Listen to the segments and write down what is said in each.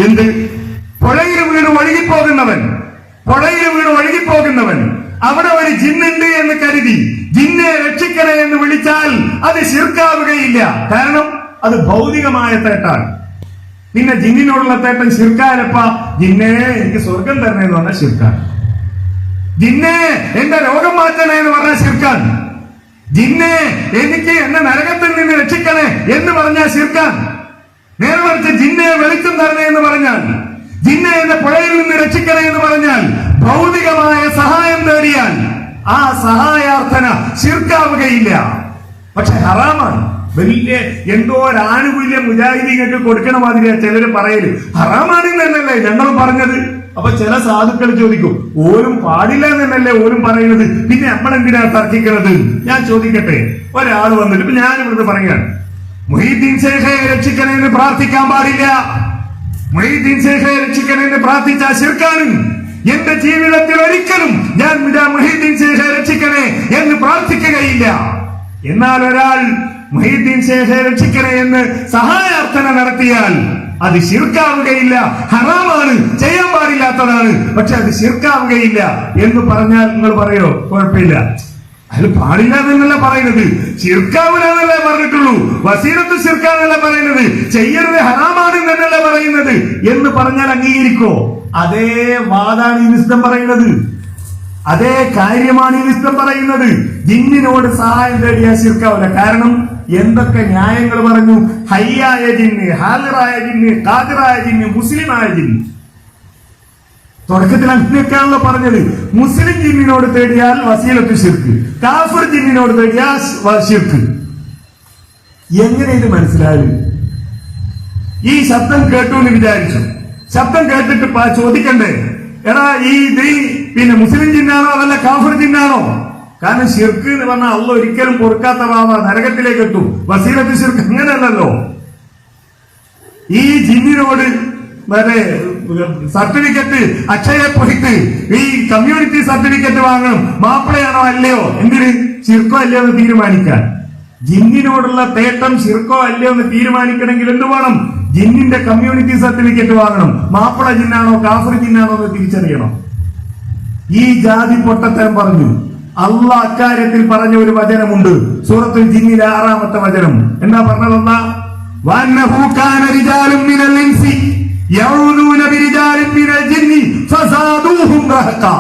എന്ത്? പുഴയിൽ വീണ് ഒഴുകിപ്പോകുന്നവൻ, പുഴയിൽ വീണ് ഒഴുകിപ്പോകുന്നവൻ അവിടെ ഒരു ജിന്നുണ്ട് എന്ന് കരുതി ജിന്നെ രക്ഷിക്കണേ എന്ന് വിളിച്ചാൽ അത് ശിർക്കാവുകയില്ല. കാരണം അത് ഭൗതികമായ തേട്ടാണ്. പിന്നെ ജിന്നിനോടുള്ള തേട്ടം ശിർക്കാലപ്പ. ജിന്നെ എനിക്ക് സ്വർഗം തരണേ എന്ന് പറഞ്ഞാൽ ശിർക്കാണ്. ജിന്നെ എന്റെ രോഗം മാറ്റണേ എന്ന് പറഞ്ഞാൽ ശിർക്കാണ്. ജിന്നെ എനിക്ക് എന്നെ നരകത്തിൽ നിന്ന് രക്ഷിക്കണേ എന്ന് പറഞ്ഞാൽ ശിർക്കാണ്. നേരെ മറിച്ച് ജിന്നെ വെളിച്ചം തരണേ എന്ന് പറഞ്ഞാൽ, ജിന്നെ എന്നെ പുഴയിൽ നിന്ന് രക്ഷിക്കണേ എന്ന് പറഞ്ഞാൽ, ഭൗതികമായ സഹായം തേടിയാൽ ആ സഹായാർത്ഥന ശിർക്കാവുകയില്ല. പക്ഷെ ഹറാമാണ്. വലിയ എന്തോ ഒരു ആനുകൂല്യം മുജാഹിദീങ്ങൾക്ക് കൊടുക്കണ മാതിരിയാ ചിലര് പറയല്. ഹറാമാണെന്നല്ലേ ഞങ്ങൾ പറഞ്ഞത്. അപ്പൊ ചില സാധുക്കൾ ചോദിക്കും, ഓരും പാടില്ല എന്നല്ലേ ഓരും പറയുന്നത്, പിന്നെ നമ്മളെന്തിനാ തർക്കിക്കുന്നത്? ഞാൻ ചോദിക്കട്ടെ, ഒരാൾ വന്നിട്ട് ഇപ്പൊ ഞാൻ ഇവിടുന്ന് പറയുകയാണ്, മുഹീദ്ദീൻ ശൈഖയെ രക്ഷിക്കണേ എന്ന് പ്രാർത്ഥിക്കാൻ പാടില്ല. മുഹീദ്ദീൻ ശൈഖയെ രക്ഷിക്കണേ എന്ന് പ്രാർത്ഥിച്ചാൽ ശിർക്കാണ്. എന്റെ ജീവിതത്തിൽ ഒരിക്കലും ഞാൻ മുഹീദ്ദീൻ ശൈഖയെ രക്ഷിക്കണേ എന്ന് പ്രാർത്ഥിക്കുകയില്ല. എന്നാൽ ഒരാൾ മുഹീദ്ദീൻ ശൈഖയെ രക്ഷിക്കണേ എന്ന് സഹായാർത്ഥന നടത്തിയാൽ അത് ശിർക്കാവുകയില്ല. ഹറാമാണ്, ചെയ്യാൻ പാടില്ലാത്തതാണ്. പക്ഷെ അത് ശിർക്കാവുകയില്ല എന്ന് പറഞ്ഞാൽ നിങ്ങൾ പറയോ? കുഴപ്പമില്ല, അത് പാടില്ല എന്നല്ല പറയുന്നത്, ശിർക്കാവൂലെന്നല്ലേ പറഞ്ഞിട്ടുള്ളൂ. വസീലത്ത് ശിർക്കാന്നല്ല പറയുന്നത്, ചെയ്യരുത് ഹറാമാണ് എന്നല്ല പറയുന്നത് എന്ന് പറഞ്ഞാൽ അംഗീകരിക്കോ? അതേ വാദാണ് ഈ വിസ്തം പറയുന്നത്, അതേ കാര്യമാണ് ഈ വിസ്തം പറയുന്നത്. ജിന്നിനോട് സഹായം തേടിയാ ശിർക്കാവില്ല. കാരണം എന്തൊക്കെ ന്യായങ്ങൾ പറഞ്ഞു. ഹയ്യായ ജിന്ന്, ഹാദിറായ ജിന്ന്, ഖാദിറായ ജിന്ന്, മുസ്ലിമായ ജിന്ന്. തുടക്കത്തിൽ അങ്ങനെയൊക്കെയാണല്ലോ പറഞ്ഞത്. മുസ്ലിം ജിന്നിനോട് തേടിയാൽ വസീലത്ത് ശിർക്ക്, കാഫിർ ജിന്നിനോട് തേടിയാൽ ശിർക്ക്. എങ്ങനെ ഇത് മനസ്സിലായി? ഈ ശബ്ദം കേട്ടു എന്ന് വിചാരിച്ചു. ശബ്ദം കേട്ടിട്ട് ചോദിക്കണ്ടേ, എടാ ഈ പിന്നെ മുസ്ലിം ജിന്നാണോ അതല്ല കാഫിർ ജിന്നാണോ? കാരണം ശിർക്ക് എന്ന് പറഞ്ഞാൽ അള്ള ഒരിക്കലും പൊറുക്കാത്ത പാപ, നരകത്തിലേക്ക് എത്തും. വസീലത്ത് ശിർക്ക് അങ്ങനെയല്ലല്ലോ. ഈ ജിന്നിനോട് വരെ സർട്ടിഫിക്കറ്റ് അക്ഷയെ പോയിട്ട് ഈ കമ്മ്യൂണിറ്റി സർട്ടിഫിക്കറ്റ് വാങ്ങണം, മാപ്പിളയാണോ അല്ലയോ, എന്തിന്? ശിർക്കോ അല്ലയോ എന്ന് തീരുമാനിക്കാൻ. ജിന്നിനോടുള്ള തേട്ടം ശിർക്കോ അല്ലയോ എന്ന് തീരുമാനിക്കണമെങ്കിൽ എന്ത് വേണം? ജിന്നിന്റെ കമ്മ്യൂണിറ്റി സർട്ടിഫിക്കറ്റ് വാങ്ങണം. മാപ്പിള ജിന്നാണോ കാഫിർ ജിന്നാണോ എന്ന് തിരിച്ചറിയണം. ഈ ജാതി പൊട്ടത്തരം പറഞ്ഞു. അള്ളാഹ് അക്കാര്യത്തിൽ പറഞ്ഞ ഒരു വചനമുണ്ട്, സൂറത്തുൽ ജിന്നിലെ 6-ാമത്തെ വചനം. എന്താ പറഞ്ഞതെന്നാ? വന്നഹു കാന റിജാലുൻ മിനൽ ഇൻസി യഊദൂന ബിരിജാലിൻ മിനൽ ജിന്നി ഫസാദൂഹും റഹഖാ.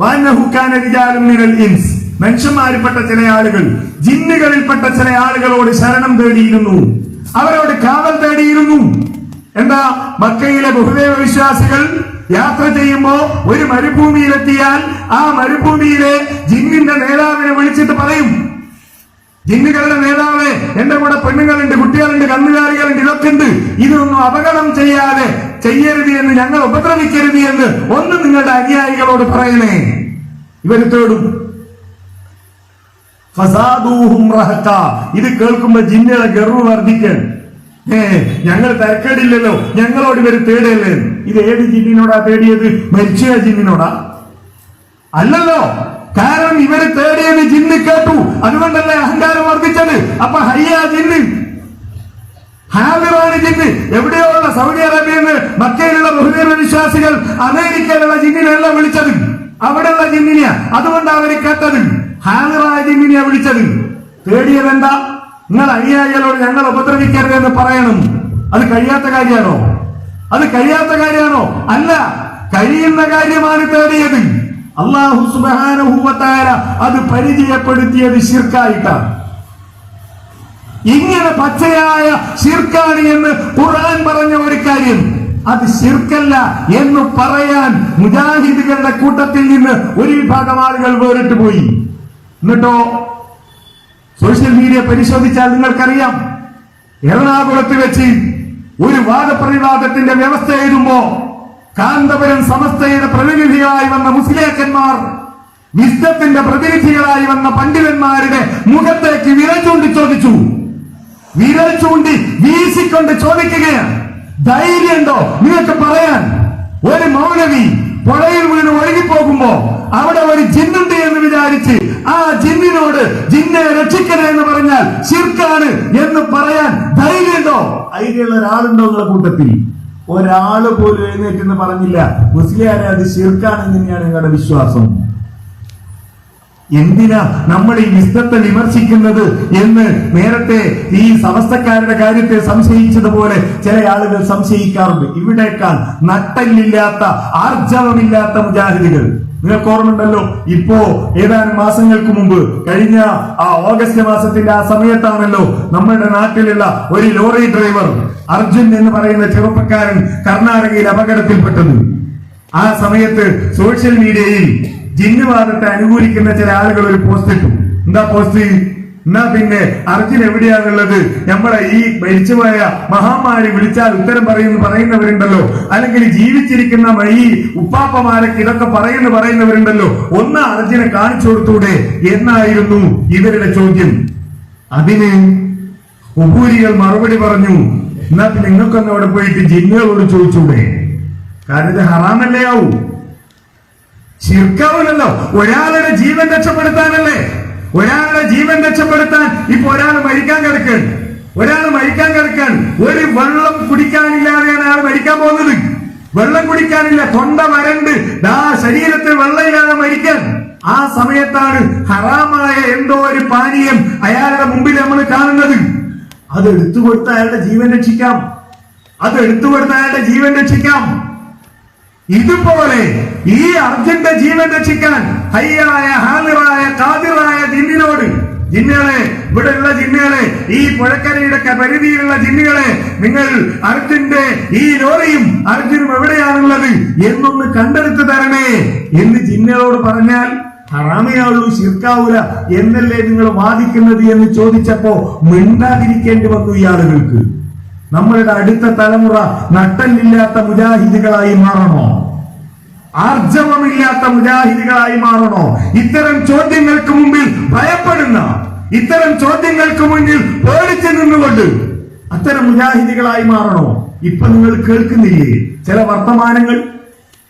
വന്നഹു കാന റിജാലുൻ മിനൽ ഇൻസ്, മനുഷ്യന്മാരിൽപ്പെട്ട ചില ആളുകൾ ജിന്നുകളിൽപ്പെട്ട ചില ആളുകളോട് ശരണം തേടിയിരുന്നു, അവരോട് കാവൽ തേടിയിരുന്നു. എന്താ? മക്കയിലെ ബഹുദൈവ വിശ്വാസികൾ യാത്ര ചെയ്യുമ്പോ ഒരു മരുഭൂമിയിലെത്തിയാൽ ആ മരുഭൂമിയിലെ ജിന്നിന്റെ നേതാവിനെ വിളിച്ചിട്ട് പറയും, ജിന്നുകളുടെ നേതാവേ, എന്റെ കൂടെ പെണ്ണുങ്ങളുണ്ട്, കുട്ടികളുണ്ട്, കന്നുകാലികളുണ്ട്, ഇതൊക്കെ ഉണ്ട്, ഇതൊന്നും അപകടം ചെയ്യാതെ ചെയ്യരുത് എന്ന്, ഞങ്ങൾ ഉപദ്രവിക്കരുത് എന്ന് ഒന്ന് നിങ്ങളുടെ അനുയായികളോട് പറയണേ. ഇവര് തേടും. ഫസാദൂഹും റഹഖാ. ഇത് കേൾക്കുമ്പോ ജിന്നുകളെ ഗർവ് വർദ്ധിക്കാൻ, ഞങ്ങൾ തരക്കേടില്ലല്ലോ, ഞങ്ങളോട് ഇവര് തേടല്ലേ. ഇത് ഏത് ജിന്നിനോടാ തേടിയത്? മരിച്ച ജിന്നിനോടാ? അല്ലല്ലോ. കാരണം ഇവര് തേടിയത് ജിന്ന് കേട്ടു, അതുകൊണ്ടല്ലേ അഹങ്കാരം വർദ്ധിച്ചത്. അപ്പൊ ഹയ്യാ ജിന്ന്, ഹാദിറാണ് ജിന്ന്. എവിടെയോ ഉള്ള സൗദി അറേബ്യന്ന് മക്കയിലുള്ള ബഹുദൈവ വിശ്വാസികൾ അമേരിക്കയിലുള്ള ജിന്നിനെയല്ല വിളിച്ചത്, അവിടെയുള്ള ജിന്നിനെയാ. അതുകൊണ്ടാണ് അവര് കേട്ടത്. ഹാദിറായ ജിന്നിനെയാ വിളിച്ചത്. തേടിയത് എന്താ? നിങ്ങൾ അനുയായികളോട് ഞങ്ങൾ ഉപദ്രവിക്കരുത് എന്ന് പറയണം. അത് കഴിയാത്ത കാര്യമാണോ? അത് കഴിയാത്ത കാര്യമാണോ? അല്ല, കഴിയുന്ന കാര്യമാണ് തേടിയത്. അല്ലാഹു സുബ്ഹാനഹു വ തആല അത് പരിചയപ്പെടുത്തിയത് ശിർക്കായിട്ടാണ്. ഇങ്ങനെ പച്ചയായ ശിർക്കാണ് എന്ന് ഖുർആൻ പറഞ്ഞ ഒരു കാര്യം അത് ശിർക്കല്ല എന്ന് പറയാൻ മുജാഹിദുകളുടെ കൂട്ടത്തിൽ നിന്ന് ഒരു വിഭാഗം ആളുകൾ വേറിട്ട് പോയി. എന്നിട്ടോ സോഷ്യൽ മീഡിയ പരിശോധിച്ചാൽ നിങ്ങൾക്കറിയാം, എറണാകുളത്ത് വെച്ച് ഒരു വാദപ്രതിവാദത്തിന്റെ വ്യവസ്ഥ എഴുതുമ്പോ കാന്തപുരം സമസ്തയുടെ പ്രതിനിധികളായി വന്ന മുസ്ലിയാക്കന്മാർ, വിസ്തത്തിന്റെ പ്രതിനിധികളായി വന്ന പണ്ഡിതന്മാരുടെ മുഖത്തേക്ക് വിരൽ ചൂണ്ടി ചോദിച്ചു. വിരൽ ചൂണ്ടി വീശിക്കൊണ്ട് ചോദിക്കുകയാണ്, ധൈര്യമുണ്ടോ നിങ്ങൾക്ക് പറയാൻ? ഒരു മൗലവി പുഴയിൽ വീണ് ഒഴുകിപ്പോകുമ്പോ അവിടെ ഒരു ജിന്നുണ്ട് എന്ന് വിചാരിച്ച് ആ ജിന്നിനോട് ജിന്നെ രക്ഷിക്കണേ എന്ന് പറഞ്ഞാൽ ശിർക്കാണ് എന്ന് പറയാൻ ധൈര്യമുണ്ടോ? ധൈര്യമുള്ള ഒരാളുണ്ടോ നിങ്ങളുടെ കൂട്ടത്തിൽ? ഒരാള് പോലും എഴുന്നേറ്റെന്ന് പറഞ്ഞില്ല മുസ്ലിയാരെ അത് ശിർക്കാണെന്ന് തന്നെയാണ് നിങ്ങളുടെ വിശ്വാസം. എന്തിനാ നമ്മൾ ഈ വിസ്തത്തെ വിമർശിക്കുന്നത് എന്ന് നേരത്തെ ഈ സമസ്തക്കാരുടെ കാര്യത്തെ സംശയിച്ചതുപോലെ ചില ആളുകൾ സംശയിക്കാറുണ്ട്. ഇവിടേക്കാൾ നട്ടല്ലില്ലാത്ത ആർജവമില്ലാത്ത മുജാഹിദുകൾ നിങ്ങൾക്ക് ഓർമ്മയുണ്ടല്ലോ. ഇപ്പോ ഏതാനും മാസങ്ങൾക്ക് മുമ്പ് കഴിഞ്ഞ ഓഗസ്റ്റ് മാസത്തിന്റെ ആ സമയത്താണല്ലോ നമ്മുടെ നാട്ടിലുള്ള ഒരു ലോറി ഡ്രൈവർ അർജുൻ എന്ന് പറയുന്ന ചെറുപ്പക്കാരൻ കർണാടകയിൽ അപകടത്തിൽപ്പെട്ടത്. ആ സമയത്ത് സോഷ്യൽ മീഡിയയിൽ ജിന്നുവാദത്തെ അനുകൂലിക്കുന്ന ചില ആളുകൾ ഒരു പോസ്റ്റ് ഇട്ടു. എന്താ പോസ്റ്റ്? എന്നാ പിന്നെ അർജുൻ എവിടെയാണുള്ളത്? നമ്മളെ ഈ മരിച്ചുപോയ മഹാമാരി വിളിച്ചാൽ ഉത്തരം പറയുന്നവരുണ്ടല്ലോ, അല്ലെങ്കിൽ ജീവിച്ചിരിക്കുന്ന ഈ ഉപ്പാപ്പമാരൊക്കെ ഇതൊക്കെ പറയുന്നവരുണ്ടല്ലോ, ഒന്ന് അർജുനെ കാണിച്ചു കൊടുത്തൂടെ എന്നായിരുന്നു ഇവരുടെ ചോദ്യം. അതിന് ഉപൂരികൾ മറുപടി പറഞ്ഞു, എന്നാ പിന്നെ നിങ്ങൾക്കൊന്ന് അവിടെ പോയിട്ട് ജിന്നുകളോട് ചോദിച്ചൂടെ, കാരണം ഇത് ഹറാമല്ലേ ആവൂ, ശിർക്കാവൂലല്ലോ. ഒരാളുടെ ജീവൻ രക്ഷപ്പെടുത്താനല്ലേ, ഒരാളുടെ ജീവൻ രക്ഷപ്പെടുത്താൻ. ഇപ്പൊ ഒരാൾ മരിക്കാൻ കിടക്കാൻ ഒരു വെള്ളം കുടിക്കാനില്ലാതെയാണ് അയാൾ മരിക്കാൻ പോകുന്നത്. വെള്ളം കുടിക്കാനില്ല, തൊണ്ട വരണ്ട്, ശരീരത്തിൽ വെള്ളമില്ലാതെ മരിക്കാൻ. ആ സമയത്താണ് ഹറാമായ എന്തോ ഒരു പാനീയം അയാളുടെ മുമ്പിൽ നമ്മൾ കാണുന്നത്. അത് എടുത്തുകൊടുത്ത് അയാളുടെ ജീവൻ രക്ഷിക്കാം. ഇതുപോലെ ഈ അർജുന്റെ ജീവൻ രക്ഷിക്കാൻ ഹയ്യായ ഹാദിറായ ഖാദിറായ ജിന്നിനോട്, ജിന്നുകളെ, ഇവിടെയുള്ള ജിന്നുകളെ, ഈ പുഴക്കരയുടെ പരിധിയിലുള്ള ജിന്നുകളെ, നിങ്ങൾ അർജുന്റെ ഈ ലോറിയും അർജുനും എവിടെയാണുള്ളത് എന്നൊന്ന് കണ്ടെടുത്ത് തരണേ എന്ന് ജിന്നുകളോട് പറഞ്ഞാൽ ഹറാമയാവുള്ളൂ, ശിർക്കാവൂല എന്നല്ലേ നിങ്ങൾ വാദിക്കുന്നത് എന്ന് ചോദിച്ചപ്പോ മിണ്ടാതിരിക്കേണ്ടി വന്നു ഈ ആളുകൾക്ക്. നമ്മളുടെ അടുത്ത തലമുറ നട്ടല്ലില്ലാത്ത മുജാഹിദുകളായി മാറണോ? ആർജവമില്ലാത്ത മുജാഹിദുകളായി മാറണോ? ഇത്തരം ചോദ്യങ്ങൾക്ക് മുമ്പിൽ ഭയപ്പെടുന്ന, ഇത്തരം ചോദ്യങ്ങൾക്ക് മുന്നിൽ പേടിച്ചു നിന്നുകൊണ്ട് അത്തരം മുജാഹിദുകളായി മാറണോ? ഇപ്പൊ നിങ്ങൾ കേൾക്കുന്നില്ലേ ചില വർത്തമാനങ്ങൾ?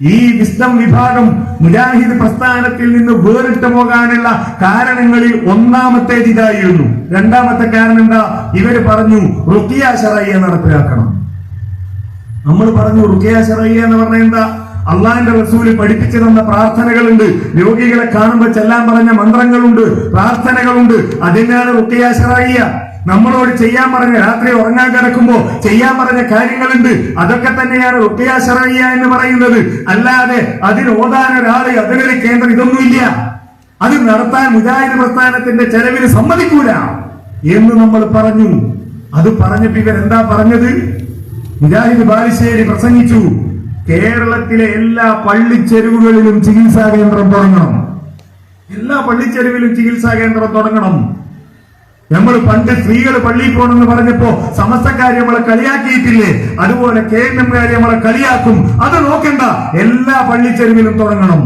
ഈ വിസ്ഡം വിഭാഗം മുജാഹിദ് പ്രസ്ഥാനത്തിൽ നിന്ന് വേറിട്ട് പോകാനുള്ള കാരണങ്ങളിൽ ഒന്നാമത്തേത് ഇതായിരുന്നു. രണ്ടാമത്തെ കാരണം എന്താ? ഇവര് പറഞ്ഞു റുഖിയ ശറയ്യ നടപ്പിലാക്കണം. നമ്മൾ പറഞ്ഞു റുഖിയ ശറയ്യ എന്ന് പറഞ്ഞ എന്താ? അള്ളാഹിന്റെ റസൂല് പഠിപ്പിച്ചു തന്ന പ്രാർത്ഥനകളുണ്ട്, രോഗികളെ കാണുമ്പോൾ ചെല്ലാൻ പറഞ്ഞ മന്ത്രങ്ങളുണ്ട്, പ്രാർത്ഥനകളുണ്ട്. അതിനാണ് റുഖിയ ശറയ്യ. നമ്മളോട് ചെയ്യാൻ പറഞ്ഞ, രാത്രി ഉറങ്ങാൻ കിടക്കുമ്പോ ചെയ്യാൻ പറഞ്ഞ കാര്യങ്ങളുണ്ട്. അതൊക്കെ തന്നെയാണ് റുഖിയ ശറയ്യ എന്ന് പറയുന്നത്. അല്ലാതെ അതിന് ഓതാൻ ഒരാള്, അതിനൊരു കേന്ദ്രം, ഇതൊന്നുമില്ല. അത് നടത്താൻ മുജാഹിദ് പ്രസ്ഥാനത്തിന്റെ ചെലവിന് സമ്മതിക്കൂല എന്ന് നമ്മൾ പറഞ്ഞു. അത് പറഞ്ഞപ്പോ ഇവരെന്താ പറഞ്ഞത്? മുജാഹിദ് ബാലുശ്ശേരി പ്രസംഗിച്ചു, കേരളത്തിലെ എല്ലാ പള്ളിച്ചെരുവുകളിലും ചികിത്സാ കേന്ദ്രം തുടങ്ങണം. എല്ലാ പള്ളിച്ചെരുവിലും ചികിത്സാ കേന്ദ്രം തുടങ്ങണം. നമ്മൾ പണ്ട് സ്ത്രീകൾ പള്ളിയിൽ പോകണമെന്ന് പറഞ്ഞപ്പോ സമസ്തക്കാരി നമ്മളെ കളിയാക്കിയിട്ടില്ലേ? അതുപോലെ കേന്ദ്രക്കാരി നമ്മളെ കളിയാക്കും. അത് നോക്കണ്ട, എല്ലാ പള്ളിച്ചെരുവിലും തുടങ്ങണം.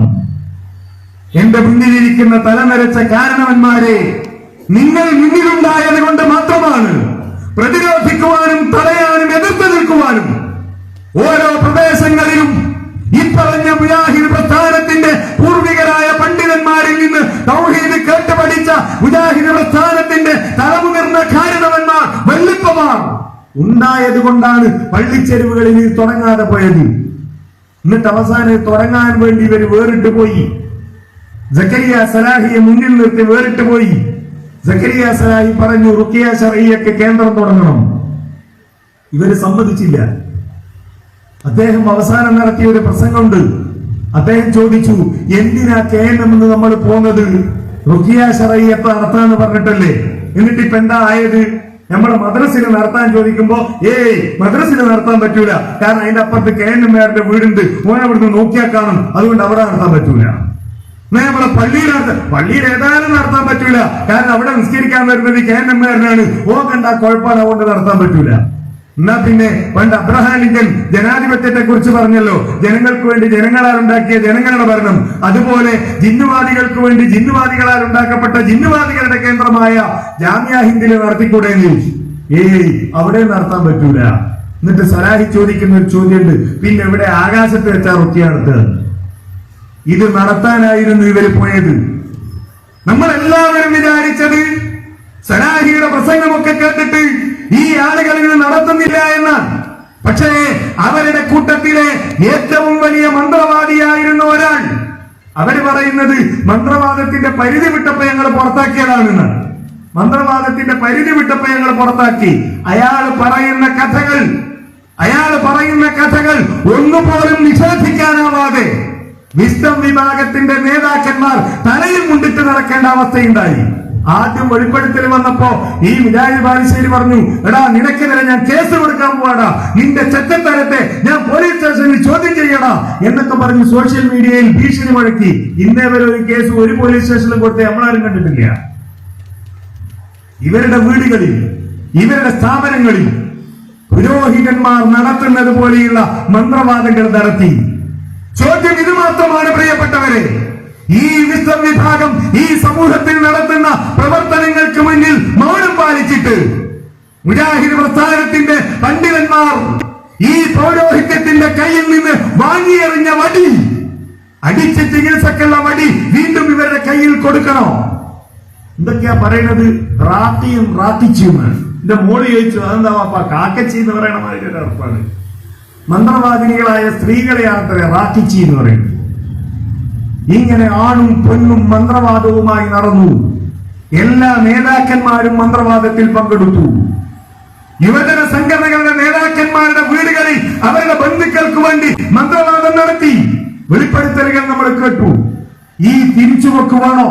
എന്റെ മുന്നിലിരിക്കുന്ന തലനരച്ച കാരണവന്മാരെ, നിങ്ങൾ മുന്നിലുണ്ടായത് കൊണ്ട് മാത്രമാണ് പ്രതിരോധിക്കുവാനും തടയാനും എതിർത്ത് നിൽക്കുവാനും ഓരോ പ്രദേശങ്ങളിലും ഇപ്പറഞ്ഞ മുജാഹിദ് പ്രസ്ഥാനത്തിന്റെ പൂർവികരായ പണ്ഡിതന്മാരിൽ നിന്ന് തൗഹീദ് കേട്ട് പഠിച്ച മുജാഹിദ് പ്രസ്ഥാനത്തിന്റെ തലമുതിർന്ന കാരണവന്മാർ, വല്ലിപ്പമാർ ഉണ്ടായത് കൊണ്ടാണ് പള്ളിച്ചെരുവുകളിൽ തുടങ്ങാതെ പോയത്. എന്നിട്ട് അവസാനം തുടങ്ങാൻ വേണ്ടി ഇവർ വേറിട്ട് പോയി. സക്കരിയ സലാഹിയെ മുന്നിൽ നിർത്തി വേറിട്ട് പോയി. സക്കരിയ സലാഹി പറഞ്ഞു റുഖിയ ശറയ്യക്ക് കേന്ദ്രം തുടങ്ങണം. ഇവര് സമ്മതിച്ചില്ല. അദ്ദേഹം അവസാനം നടത്തിയ ഒരു പ്രസംഗമുണ്ട്. അദ്ദേഹം ചോദിച്ചു, എന്തിനാ KNM എന്ന് നമ്മൾ പോകുന്നത്? റുഖിയ ശറയ്യത്ത് നടത്താന്ന് പറഞ്ഞിട്ടല്ലേ? എന്നിട്ട് ഇപ്പൊ എന്താ ആയത്? നമ്മളെ മദ്രസിൽ നടത്താൻ ചോദിക്കുമ്പോ മദ്രസിൽ നടത്താൻ പറ്റൂല, കാരണം അതിന്റെ അപ്പുറത്ത് KNM-കാരുടെ വീടുണ്ട്, ഓനെ അവിടുന്ന് നോക്കിയാൽ കാണും, അതുകൊണ്ട് അവിടെ നടത്താൻ പറ്റൂല. നമ്മളെ പള്ളിയിൽ ഏതായാലും നടത്താൻ പറ്റൂല, കാരണം അവിടെ നിസ്കരിക്കാൻ വരുന്നത് KNM-കാരനാണ്, കണ്ട കുഴപ്പമാണ്, അതുകൊണ്ട് നടത്താൻ പറ്റൂല. എന്നാ പിന്നെ പണ്ട് അബ്രഹാം ലിങ്കൻ ജനാധിപത്യത്തെ കുറിച്ച് പറഞ്ഞല്ലോ, ജനങ്ങൾക്ക് വേണ്ടി ജനങ്ങളാൽ ഉണ്ടാക്കിയ ജനങ്ങളുടെ ഭരണം. അതുപോലെ ജിന്നുവാദികൾക്ക് വേണ്ടി ജിന്നുവാദികളാൽ ഉണ്ടാക്കപ്പെട്ട ജിന്നുവാദികളുടെ കേന്ദ്രമായ ജാമിയ ഹിന്ദിൽ നടത്തിക്കൂടെ എന്ന് ചോദിച്ചു. അവിടെ നടത്താൻ പറ്റൂല. എന്നിട്ട് സലാഹി ചോദിക്കുന്ന ഒരു ചോദ്യമുണ്ട്, പിന്നെ ഇവിടെ ആകാശത്ത് വെച്ചാ റുഖിയ നടത്തുക? ഇത് നടത്താനായിരുന്നു ഇവർ പോയത്. നമ്മളെല്ലാവരും വിചാരിച്ചത് സലാഹിയുടെ പ്രസംഗമൊക്കെ കേട്ടിട്ട് ഈ ആളുകൾ ഇത് നടത്തുന്നില്ല എന്നാണ്. പക്ഷേ അവരുടെ കൂട്ടത്തിലെ ഏറ്റവും വലിയ മന്ത്രവാദിയായിരുന്ന ഒരാൾ, അവര് പറയുന്നത് മന്ത്രവാദത്തിന്റെ പരിധി വിട്ടപ്പോ ഞങ്ങൾ പുറത്താക്കിയതാണെന്ന്. മന്ത്രവാദത്തിന്റെ പരിധി വിട്ടപ്പോ ഞങ്ങൾ പുറത്താക്കി. അയാൾ പറയുന്ന കഥകൾ ഒന്നുപോലും നിഷേധിക്കാനാവാതെ വിസ്ഡം വിഭാഗത്തിന്റെ നേതാക്കന്മാർ തലയിൽ മുണ്ടിട്ട് നടക്കേണ്ട അവസ്ഥയുണ്ടായി. ആദ്യം വെളിപ്പെടുത്തൽ വന്നപ്പോ ഈ മുജാഹിദ് ബാലുശ്ശേരി പറഞ്ഞു, എടാ നിനക്കെതിരെ ഞാൻ കേസ് കൊടുക്കാൻ പോവാടാ, നിന്റെ ചെറ്റത്തരത്തെ ഞാൻ പോലീസ് സ്റ്റേഷനിൽ ചോദ്യം ചെയ്യടാ എന്നൊക്കെ പറഞ്ഞ് സോഷ്യൽ മീഡിയയിൽ ഭീഷണി മുഴക്കി. ഇന്നേ വരെ ഒരു കേസ് ഒരു പോലീസ് സ്റ്റേഷനിലും കൊടുത്ത് നമ്മളാരും കണ്ടിട്ടില്ല. ഇവരുടെ വീടുകളിൽ, ഇവരുടെ സ്ഥാപനങ്ങളിൽ പുരോഹിതന്മാർ നടത്തുന്നത് പോലെയുള്ള മന്ത്രവാദങ്ങൾ നടത്തി. ചോദ്യം ഇത് മാത്രമാണ് പ്രിയപ്പെട്ടവരെ, ഈ വിസ്ഡം വിഭാഗം ഈ സമൂഹത്തിൽ നടത്തുന്ന പ്രവർത്തനങ്ങൾക്ക് മുന്നിൽ മൗനം പാലിച്ചിട്ട് മുജാഹിദ് പ്രസ്ഥാനത്തിന്റെ പണ്ഡിതന്മാർ ഈ പൗരോഹിത്യത്തിന്റെ കയ്യിൽ നിന്ന് വാങ്ങിയെറിഞ്ഞ വടി, അടിച്ച് ചികിത്സക്കുള്ള വടി വീണ്ടും ഇവരുടെ കയ്യിൽ കൊടുക്കണോ? എന്തൊക്കെയാ പറയുന്നത്? റാത്തിയും റാത്തിച്ചുമാണ്. എന്റെ മോള് ചോദിച്ചു, അതെന്താ വാപ്പ കാക്കച്ചി എന്ന് പറയണ മാതിരി ഒരു അർപ്പാണ്. മന്ത്രവാദിനികളായ സ്ത്രീകളെയാണ് റാത്തിച്ചി എന്ന് പറയുന്നത്. ഇങ്ങനെ ആണും പെണ്ണും മന്ത്രവാദവുമായി നടന്നു. എല്ലാ നേതാക്കന്മാരും മന്ത്രവാദത്തിൽ പങ്കെടുത്തു. യുവജന സംഘടനകളുടെ നേതാക്കന്മാരുടെ വീടുകളിൽ അവരുടെ ബന്ധുക്കൾക്ക് വേണ്ടി മന്ത്രവാദം നടത്തി. വെളിപ്പെടുത്തലുകൾ നമ്മൾ കേട്ടു. ഈ തിരിച്ചുവെക്ക് വേണോ?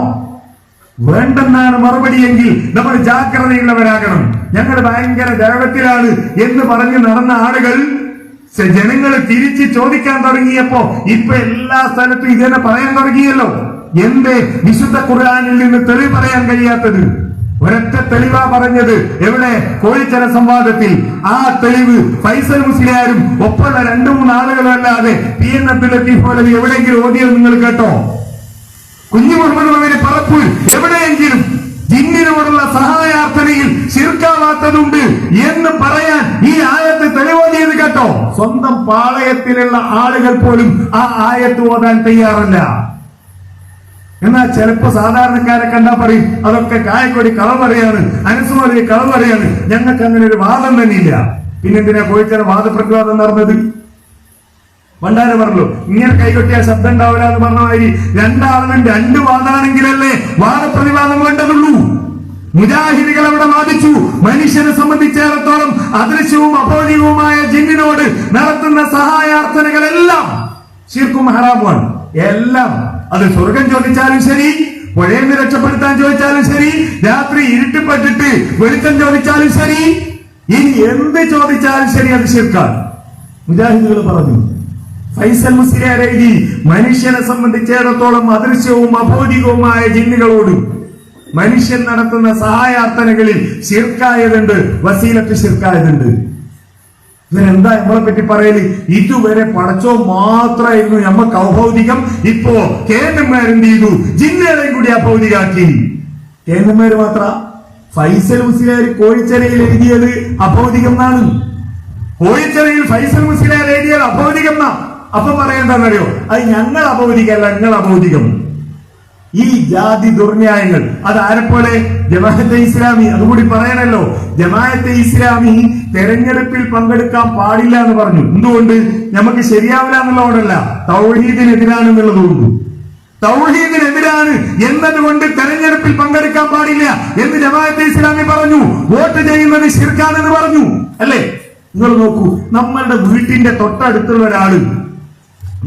വേണ്ടെന്നാണ് മറുപടിയെങ്കിൽ നമ്മൾ ജാഗ്രതയുള്ളവരാകണം. ഞങ്ങൾ ഭയങ്കര ജാഗ്രതത്തിലാണ് എന്ന് പറഞ്ഞ് നടന്ന ആളുകൾ ജനങ്ങൾ തിരിച്ച് ചോദിക്കാൻ തുടങ്ങിയപ്പോ ഇപ്പൊ എല്ലാ സ്ഥലത്തും ഇതന്നെ പറയാൻ തുടങ്ങിയല്ലോ. എന്തേ വിശുദ്ധ ഖുർആനിൽ നിന്ന് തെളിവ് പറയാൻ കഴിയാത്തത്? ഒരൊറ്റ തെളിവാ പറഞ്ഞത്. എവിടെ? കോഴിച്ചര സംവാദത്തിൽ. ആ തെളിവ് ഫൈസൽ മുസ്ലിയാരും ഒപ്പമുള്ള 2-3 ആളുകളല്ലാതെ PN അബ്ദുൽ ലത്തീഫ് മൗലവി എവിടെയെങ്കിലും ഓതിയത് നിങ്ങൾ കേട്ടോ? കുഞ്ഞു മുഹമ്മദ് മകന് പറപ്പൂർ എവിടെയെങ്കിലും ജിന്നിനോടുള്ള സഹായാർത്ഥനയിൽ ശിർക്കാവാത്തതുണ്ട് എന്ന് പറയാൻ ഈ ആയത്ത് തെളിവോതിയത് കേട്ടോ? സ്വന്തം പാളയത്തിലുള്ള ആളുകൾ പോലും ആ ആയത്ത് ഓതാൻ തയ്യാറല്ല. എന്നാൽ ചിലപ്പോ സാധാരണക്കാരെ കണ്ടാ പറയും, അതൊക്കെ കായക്കൊടി കളവ് പറയാണ്, അനുസ്മതി കളവ് പറയാണ്. ഞങ്ങൾക്ക് അങ്ങനെ ഒരു വാദം തന്നെയില്ല. പിന്നെന്തിനാ കോഴിക്കര വാദപ്രതിവാദം നടന്നത്? പണ്ടാരെ പറഞ്ഞല്ലോ, ഇങ്ങനെ കൈകൊട്ടിയ ശബ്ദം ഉണ്ടാവില്ല എന്ന് പറഞ്ഞ മാതിരി 2 ആളും 2 വാദാണെങ്കിലല്ലേ വാദപ്രതിവാദം വേണ്ടതുള്ളൂ. മുജാഹിദുകൾ അവിടെ വാദിച്ചു, മനുഷ്യനെ സംബന്ധിച്ചിടത്തോളം അദൃശ്യവും അഭൗതികവുമായ ജിന്നിനോട് നടത്തുന്ന സഹായാർത്ഥനകളെല്ലാം ശിർക്കും ഹറാമുമാണ്. എല്ലാം. അത് സ്വർഗം ചോദിച്ചാലും ശരി, പുഴയിൽ നിന്ന് രക്ഷപ്പെടുത്താൻ ചോദിച്ചാലും ശരി, രാത്രി ഇരുട്ടിപ്പെട്ടിട്ട് വെളിച്ചം ചോദിച്ചാലും ശരി, ഇനി എന്ത് ചോദിച്ചാലും ശരി, അത് ശിർക്കാണ്. മുജാഹിദുകൾ പറഞ്ഞു. ഫൈസൽ മുസ്ലിയാർ എഴുതി, മനുഷ്യനെ സംബന്ധിച്ചിടത്തോളം അദൃശ്യവും അഭൗതികവുമായ ജിന്നുകളോട് മനുഷ്യൻ നടത്തുന്ന സഹായാർത്ഥനകളിൽ ശിർക്കായതുണ്ട്, വസീലത്ത് ശിർക്കായതുണ്ട്. ഇവരെന്താ നമ്മളെ പറ്റി പറയല്? ഇതുവരെ പടച്ചോ മാത്രമായിരുന്നു നമ്മക്ക് അഭൗതികം. ഇപ്പോ കേന്ദ്രന്മാരെന്ത് ചെയ്തു? ജിന്നുകളെയും കൂടി അഭൗതികാക്കി. കേന്ദ്രന്മാര് മാത്ര. ഫൈസൽ മുസ്ലിയാർ കോഴിച്ചരയിൽ എഴുതിയത് അഭൗതികം എന്നാണ്. കോഴിച്ചരയിൽ ഫൈസൽ മുസ്ലിയാർ എഴുതിയത് അഭൗതികം എന്നാ. അപ്പൊ പറയേണ്ടെന്നറിയോ? അത് ഞങ്ങൾ അഭൗതികല്ല, ഞങ്ങൾ അഭൗതികം. ഈ ജാതി ദുർന്യായങ്ങൾ അത് ആരെപ്പോലെ? ജമാഅത്തെ ഇസ്ലാമി. അതുകൂടി പറയണല്ലോ, ജമാഅത്തെ ഇസ്ലാമി തെരഞ്ഞെടുപ്പിൽ പങ്കെടുക്കാൻ പാടില്ല എന്ന് പറഞ്ഞു. എന്തുകൊണ്ട്? നമുക്ക് ശരിയാവില്ല എന്നുള്ളതോടല്ല, തൗഹീദിനെതിരാണെന്നുള്ളതുകൊണ്ട്. തൗഹീദിനെതിരാണ് എന്നതുകൊണ്ട് തെരഞ്ഞെടുപ്പിൽ പങ്കെടുക്കാൻ പാടില്ല എന്ന് ജമാഅത്തെ ഇസ്ലാമി പറഞ്ഞു. വോട്ട് ചെയ്യുന്നത് ശിർക്കാണെന്ന് പറഞ്ഞു. അല്ലേ? നിങ്ങൾ നോക്കൂ, നമ്മളുടെ വീട്ടിന്റെ തൊട്ടടുത്തുള്ള ഒരാള്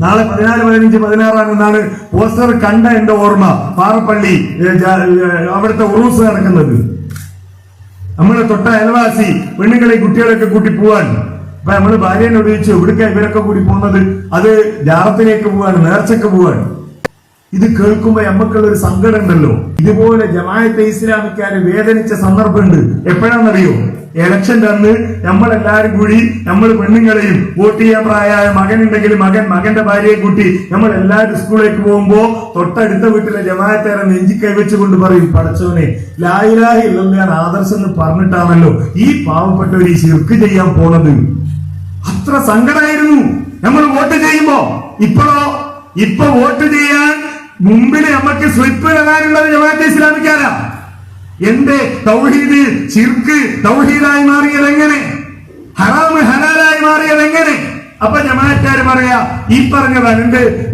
നാളെ 14, 15, 16 എന്നാണ് പോസ്റ്റർ കണ്ട എന്റെ ഓർമ്മ. പാറപ്പള്ളി അവിടുത്തെ ഉറൂസ് നടക്കുന്നത്. നമ്മളെ തൊട്ട അയൽവാസി പെണ്ണുങ്ങളെ കുട്ടികളൊക്കെ കൂട്ടി പോവാൻ. അപ്പൊ നമ്മള് ഭാര്യനോട് ചോദിച്ചു, ഇവിടേക്ക് ഇവരൊക്കെ കൂടി പോകുന്നത്? അത് ജാറത്തിലേക്ക് പോവാണ്, നേർച്ചക്ക് പോവാണ്. ഇത് കേൾക്കുമ്പോ നമുക്കുള്ള ഒരു സങ്കടം ഉണ്ടല്ലോ. ഇതുപോലെ ജമാഅത്തെ ഇസ്ലാമിക്കാരെ വേദനിച്ച സന്ദർഭമുണ്ട്. എപ്പോഴാണെന്നറിയോ? ഇലക്ഷന്റെ അന്ന് നമ്മളെല്ലാരും കൂടി, നമ്മൾ പെണ്ണുങ്ങളെയും വോട്ട് ചെയ്യാൻ പ്രായമായ മകനുണ്ടെങ്കിൽ മകന്റെ ഭാര്യയെ കൂട്ടി നമ്മൾ എല്ലാവരും സ്കൂളിലേക്ക് പോകുമ്പോ തൊട്ടടുത്ത വീട്ടിലെ ജമാഅത്തേറെ നെഞ്ചി കൈവച്ചുകൊണ്ട് പറയും, പടച്ചോനെ ലാ ഇലാഹ ഇല്ലല്ലാഹ് ആദർശം എന്ന് പറഞ്ഞിട്ടാണല്ലോ ഈ പാവപ്പെട്ടവർ ഈ ശിർക്ക് ചെയ്യാൻ പോണത്. അത്ര സങ്കടമായിരുന്നു നമ്മൾ വോട്ട് ചെയ്യുമ്പോ. ഇപ്പോഴോ ഇപ്പൊ വോട്ട് ചെയ്യാൻ മുമ്പിൽ നമുക്ക് സ്ലിപ്പ് തരാനുള്ളത് ജമാഅത്തെ ഇസ്ലാമിക്കാരാ. എന്റെ തൗഹീദ് ശിർക്ക് തൗഹീദായി മാറിയത് എങ്ങനെ, ഹറാമ് ഹലാലായി മാറിയത് എങ്ങനെ? അപ്പൊ ജമാഅത്തുകാർ പറയാ ഈ പറഞ്ഞതാണ്.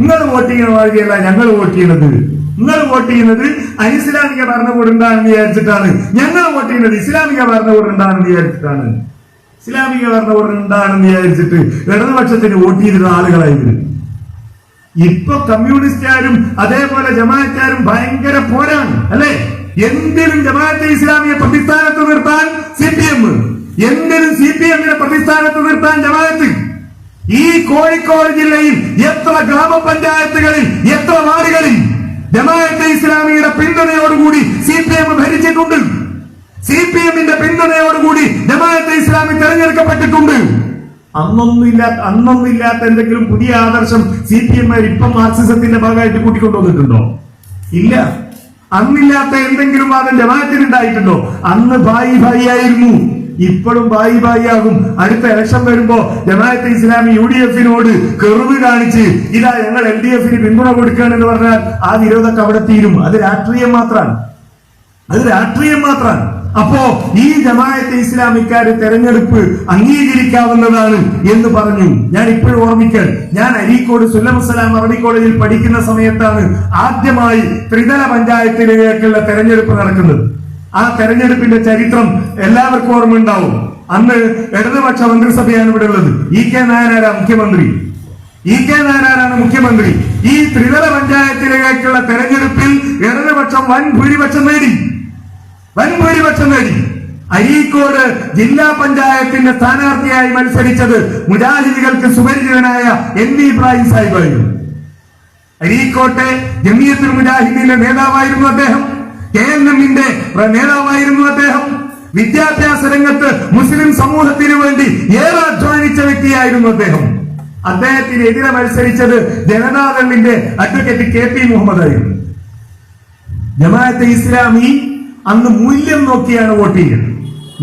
നിങ്ങൾ വോട്ട് ചെയ്യുന്ന മാതിരിയല്ല ഞങ്ങൾ വോട്ട് ചെയ്യുന്നത്. നിങ്ങൾ വോട്ട് ചെയ്യുന്നത് അനിസ്ലാമിക ഭരണകൂടം ഉണ്ടാണെന്ന് വിചാരിച്ചിട്ടാണ്, ഞങ്ങൾ വോട്ട് ചെയ്യുന്നത് ഇസ്ലാമിക ഭരണകൂടം ഉണ്ടാണെന്ന് വിചാരിച്ചിട്ടാണ്. ഇസ്ലാമിക ഭരണകൂടം ഉണ്ടാണെന്ന് വിചാരിച്ചിട്ട് ഇടതുപക്ഷത്തിന് വോട്ട് ചെയ്തിരുന്ന ആളുകളായിരുന്നു. ഇപ്പൊ കമ്മ്യൂണിസ്റ്റുകാരും അതേപോലെ ജമാഅത്തുകാരും ഭയങ്കര പോരാണ് അല്ലെ. എന്തിനും ജമാഅത്തെ ഇസ്ലാമിയെ പ്രതിസ്ഥാനത്ത് നിർത്താൻ CPM, എന്തിനും CPM-നെ പ്രതിസ്ഥാനത്ത് നിർത്താൻ ജമാഅത്ത്. ഈ കോഴിക്കോട് ജില്ലയിൽ എത്ര ഗ്രാമപഞ്ചായത്തുകളിൽ എത്ര വാർഡുകളിൽ ജമാഅത്തെ ഇസ്ലാമിയുടെ പിന്തുണയോടുകൂടി CPM ഭരിച്ചിട്ടുണ്ട്. CPM-ന്റെ പിന്തുണയോടുകൂടി ജമാഅത്തെ ഇസ്ലാമി തെരഞ്ഞെടുക്കപ്പെട്ടിട്ടുണ്ട്. അന്നൊന്നില്ലാത്ത എന്തെങ്കിലും പുതിയ ആദർശം CPM ഇപ്പം മാർക്സിസത്തിന്റെ ഭാഗമായിട്ട് കൂട്ടിക്കൊണ്ടുവന്നിട്ടുണ്ടോ? ഇല്ല. അന്നില്ലാത്ത എന്തെങ്കിലും വാദം ജമാഅത്തിനുണ്ടായിട്ടുണ്ടോ? അന്ന് ഭായി ആയിരുന്നു, ഇപ്പോഴും ഭായി ആകും. അടുത്ത ഇലക്ഷൻ വരുമ്പോ ജമാഅത്തെ ഇസ്ലാമി UDF-നോട് കെറുവ് കാണിച്ച് ഇതാ ഞങ്ങൾ LDF-ന് പിന്തുണ കൊടുക്കുകയാണെന്ന് പറഞ്ഞാൽ ആ വിരോധമൊക്കെ അവിടെ തീരും. അത് രാഷ്ട്രീയം മാത്രമാണ്. അപ്പോ ഈ ജമാഅത്തെ ഇസ്ലാമിക്കാര് തെരഞ്ഞെടുപ്പ് അംഗീകരിക്കാവുന്നതാണ് എന്ന് പറഞ്ഞു. ഞാൻ ഇപ്പോഴും ഓർമ്മിക്കാൻ, ഞാൻ അരീക്കോട് സുല്ലമസലാം അറബി കോളേജിൽ പഠിക്കുന്ന സമയത്താണ് ആദ്യമായി ത്രിതല പഞ്ചായത്തിലേക്കുള്ള തെരഞ്ഞെടുപ്പ് നടക്കുന്നത്. ആ തെരഞ്ഞെടുപ്പിന്റെ ചരിത്രം എല്ലാവർക്കും ഓർമ്മ ഉണ്ടാവും. അന്ന് ഇടതുപക്ഷ മന്ത്രിസഭയാണ് ഇവിടെ ഉള്ളത്. E.K. നായനാരാണ് മുഖ്യമന്ത്രി. ഈ ത്രിതല പഞ്ചായത്തിലേക്കുള്ള തെരഞ്ഞെടുപ്പിൽ ഇടതുപക്ഷം വൻ ഭൂരിപക്ഷം നേടി. അരീക്കോട് ജില്ലാ പഞ്ചായത്തിന്റെ സ്ഥാനാർത്ഥിയായി മത്സരിച്ചത് മുജാഹിദികൾക്ക് സുപരിചിതനായ NV ഇബ്രാഹിം സാഹിബായിരുന്നു. അരീക്കോട്ടെ ജമിയത്തുൽ മുജാഹിദീന്റെ നേതാവായിരുന്നു അദ്ദേഹം. KNM-ന്റെ നേതാവായിരുന്നു അദ്ദേഹം. വിദ്യാഭ്യാസ രംഗത്ത് മുസ്ലിം സമൂഹത്തിന് വേണ്ടി ഏറെ അധ്വാനിച്ച വ്യക്തിയായിരുന്നു അദ്ദേഹം. അദ്ദേഹത്തിനെതിരെ മത്സരിച്ചത് ജനതാദളിന്റെ അഡ്വക്കേറ്റ് KP മുഹമ്മദ് ആയിരുന്നു. ജമാഅത്തെ ഇസ്ലാമി അന്ന് മൂല്യം നോക്കിയാണ് വോട്ട് ചെയ്യുന്നത്.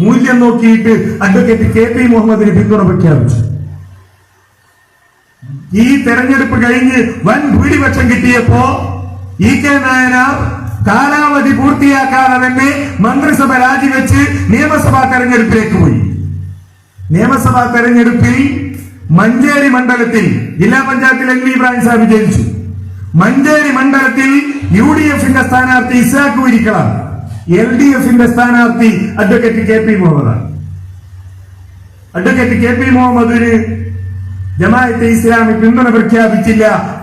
മൂല്യം നോക്കിയിട്ട് അഡ്വക്കേറ്റ് KP മുഹമ്മദിന് പിന്തുണ പ്രഖ്യാപിച്ചു. ഈ തെരഞ്ഞെടുപ്പ് കഴിഞ്ഞ് വൻ ഭൂരിപക്ഷം കിട്ടിയപ്പോ E.K. നായനാർ കാലാവധി പൂർത്തിയാക്കാതെ തന്നെ മന്ത്രിസഭ രാജിവെച്ച് നിയമസഭാ തെരഞ്ഞെടുപ്പിലേക്ക് പോയി. നിയമസഭാ തെരഞ്ഞെടുപ്പിൽ മഞ്ചേരി മണ്ഡലത്തിൽ ജില്ലാ പഞ്ചായത്തിൽ NV ഇബ്രാഹിം സാഹിബ് വിജയിച്ചു. മഞ്ചേരി മണ്ഡലത്തിൽ UDF-ന്റെ സ്ഥാനാർത്ഥി ഇസാഖ് ഉരിക്കളാണ്. LDF-ന്റെ സ്ഥാനാർത്ഥി അഡ്വക്കേറ്റ് KP മുഹമ്മദാണ്. അഡ്വക്കേറ്റ് KP മുഹമ്മദിന് ജമാഅത്തെ ഇസ്ലാമി പിന്തുണ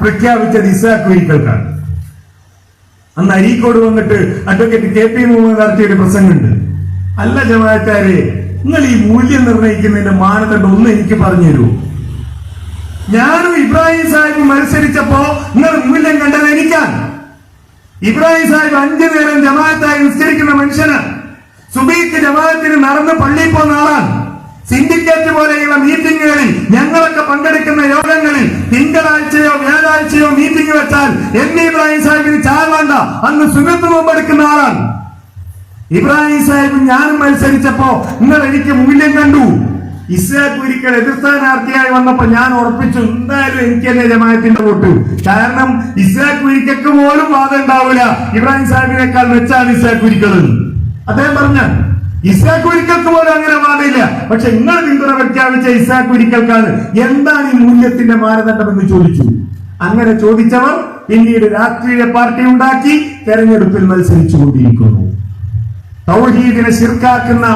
പ്രഖ്യാപിച്ചത് ഇസാഖ് ഉരിക്കൾക്കാണ്. അന്ന് അരീക്കോട് വന്നിട്ട് അഡ്വക്കേറ്റ് KP മുഹമ്മദ് നടത്തിയൊരു പ്രസംഗമുണ്ട്. അല്ല ജമാഅത്താരെ, നിങ്ങൾ ഈ മൂല്യം നിർണ്ണയിക്കുന്നതിന്റെ മാനദണ്ഡം ഒന്ന് എനിക്ക് പറഞ്ഞു തരൂ. ഞാനും ഇബ്രാഹിം സാഹിബ് മത്സരിച്ചപ്പോ നിങ്ങൾ മൂല്യം കണ്ടത് എനിക്കാണ്. ഇബ്രാഹിം സാഹിബ് 5 നേരം ജമാഅത്തായി നിസ്കരിക്കുന്ന മനുഷ്യനാണ്. സുബീക്ക് ജമാഅത്തിന് നടന്ന് പള്ളിയിൽ പോകുന്ന ആളാണ്. സിൻഡിക്കേറ്റ് പോലെയുള്ള മീറ്റിങ്ങുകളിൽ ഞങ്ങളൊക്കെ പങ്കെടുക്കുന്ന യോഗങ്ങളിൽ തിങ്കളാഴ്ചയോ വ്യാഴാഴ്ചയോ മീറ്റിംഗ് വെച്ചാൽ NV ഇബ്രാഹിം സാഹിബിന് ചാവേണ്ട, അന്ന് സുന്നത്ത് നോമ്പെടുക്കുന്ന ആളാണ്. ഇബ്രാഹിം സാഹിബ് ഞാനും മത്സരിച്ചപ്പോ നിങ്ങൾ എനിക്ക് മൂല്യം കണ്ടു. ഇസാഖ് ഒരിക്കൽ എതിർ സ്ഥാനാർത്ഥിയായി വന്നപ്പോ ഞാൻ ഉറപ്പിച്ചു എന്തായാലും എനിക്ക് തന്നെ ജമാഅത്തിന്റെ വോട്ട്. കാരണം ഇസാഖ് ഒരിക്കക്ക് പോലും വാദം ഉണ്ടാവില്ല ഇബ്രാഹിം സാഹിബിനേക്കാൾ വെച്ചാണ് ഇസാഖ് ഒരിക്കൽ. അദ്ദേഹം പറഞ്ഞ ഇസാഖ് ഒരിക്കൽക്ക് പോലും അങ്ങനെ വാദമില്ല. പക്ഷെ നിങ്ങൾ പിന്തുണ പ്രഖ്യാപിച്ച ഇസാഖ് ഒരിക്കൽക്കാണ്. എന്താണ് ഈ മൂല്യത്തിന്റെ മാനദണ്ഡം എന്ന് ചോദിച്ചു. അങ്ങനെ ചോദിച്ചവർ പിന്നീട് രാഷ്ട്രീയ പാർട്ടി ഉണ്ടാക്കി തെരഞ്ഞെടുപ്പിൽ മത്സരിച്ചു കൊണ്ടിരിക്കുന്നു. തൗഹീദിനെ ശിർക്കാക്കുന്ന,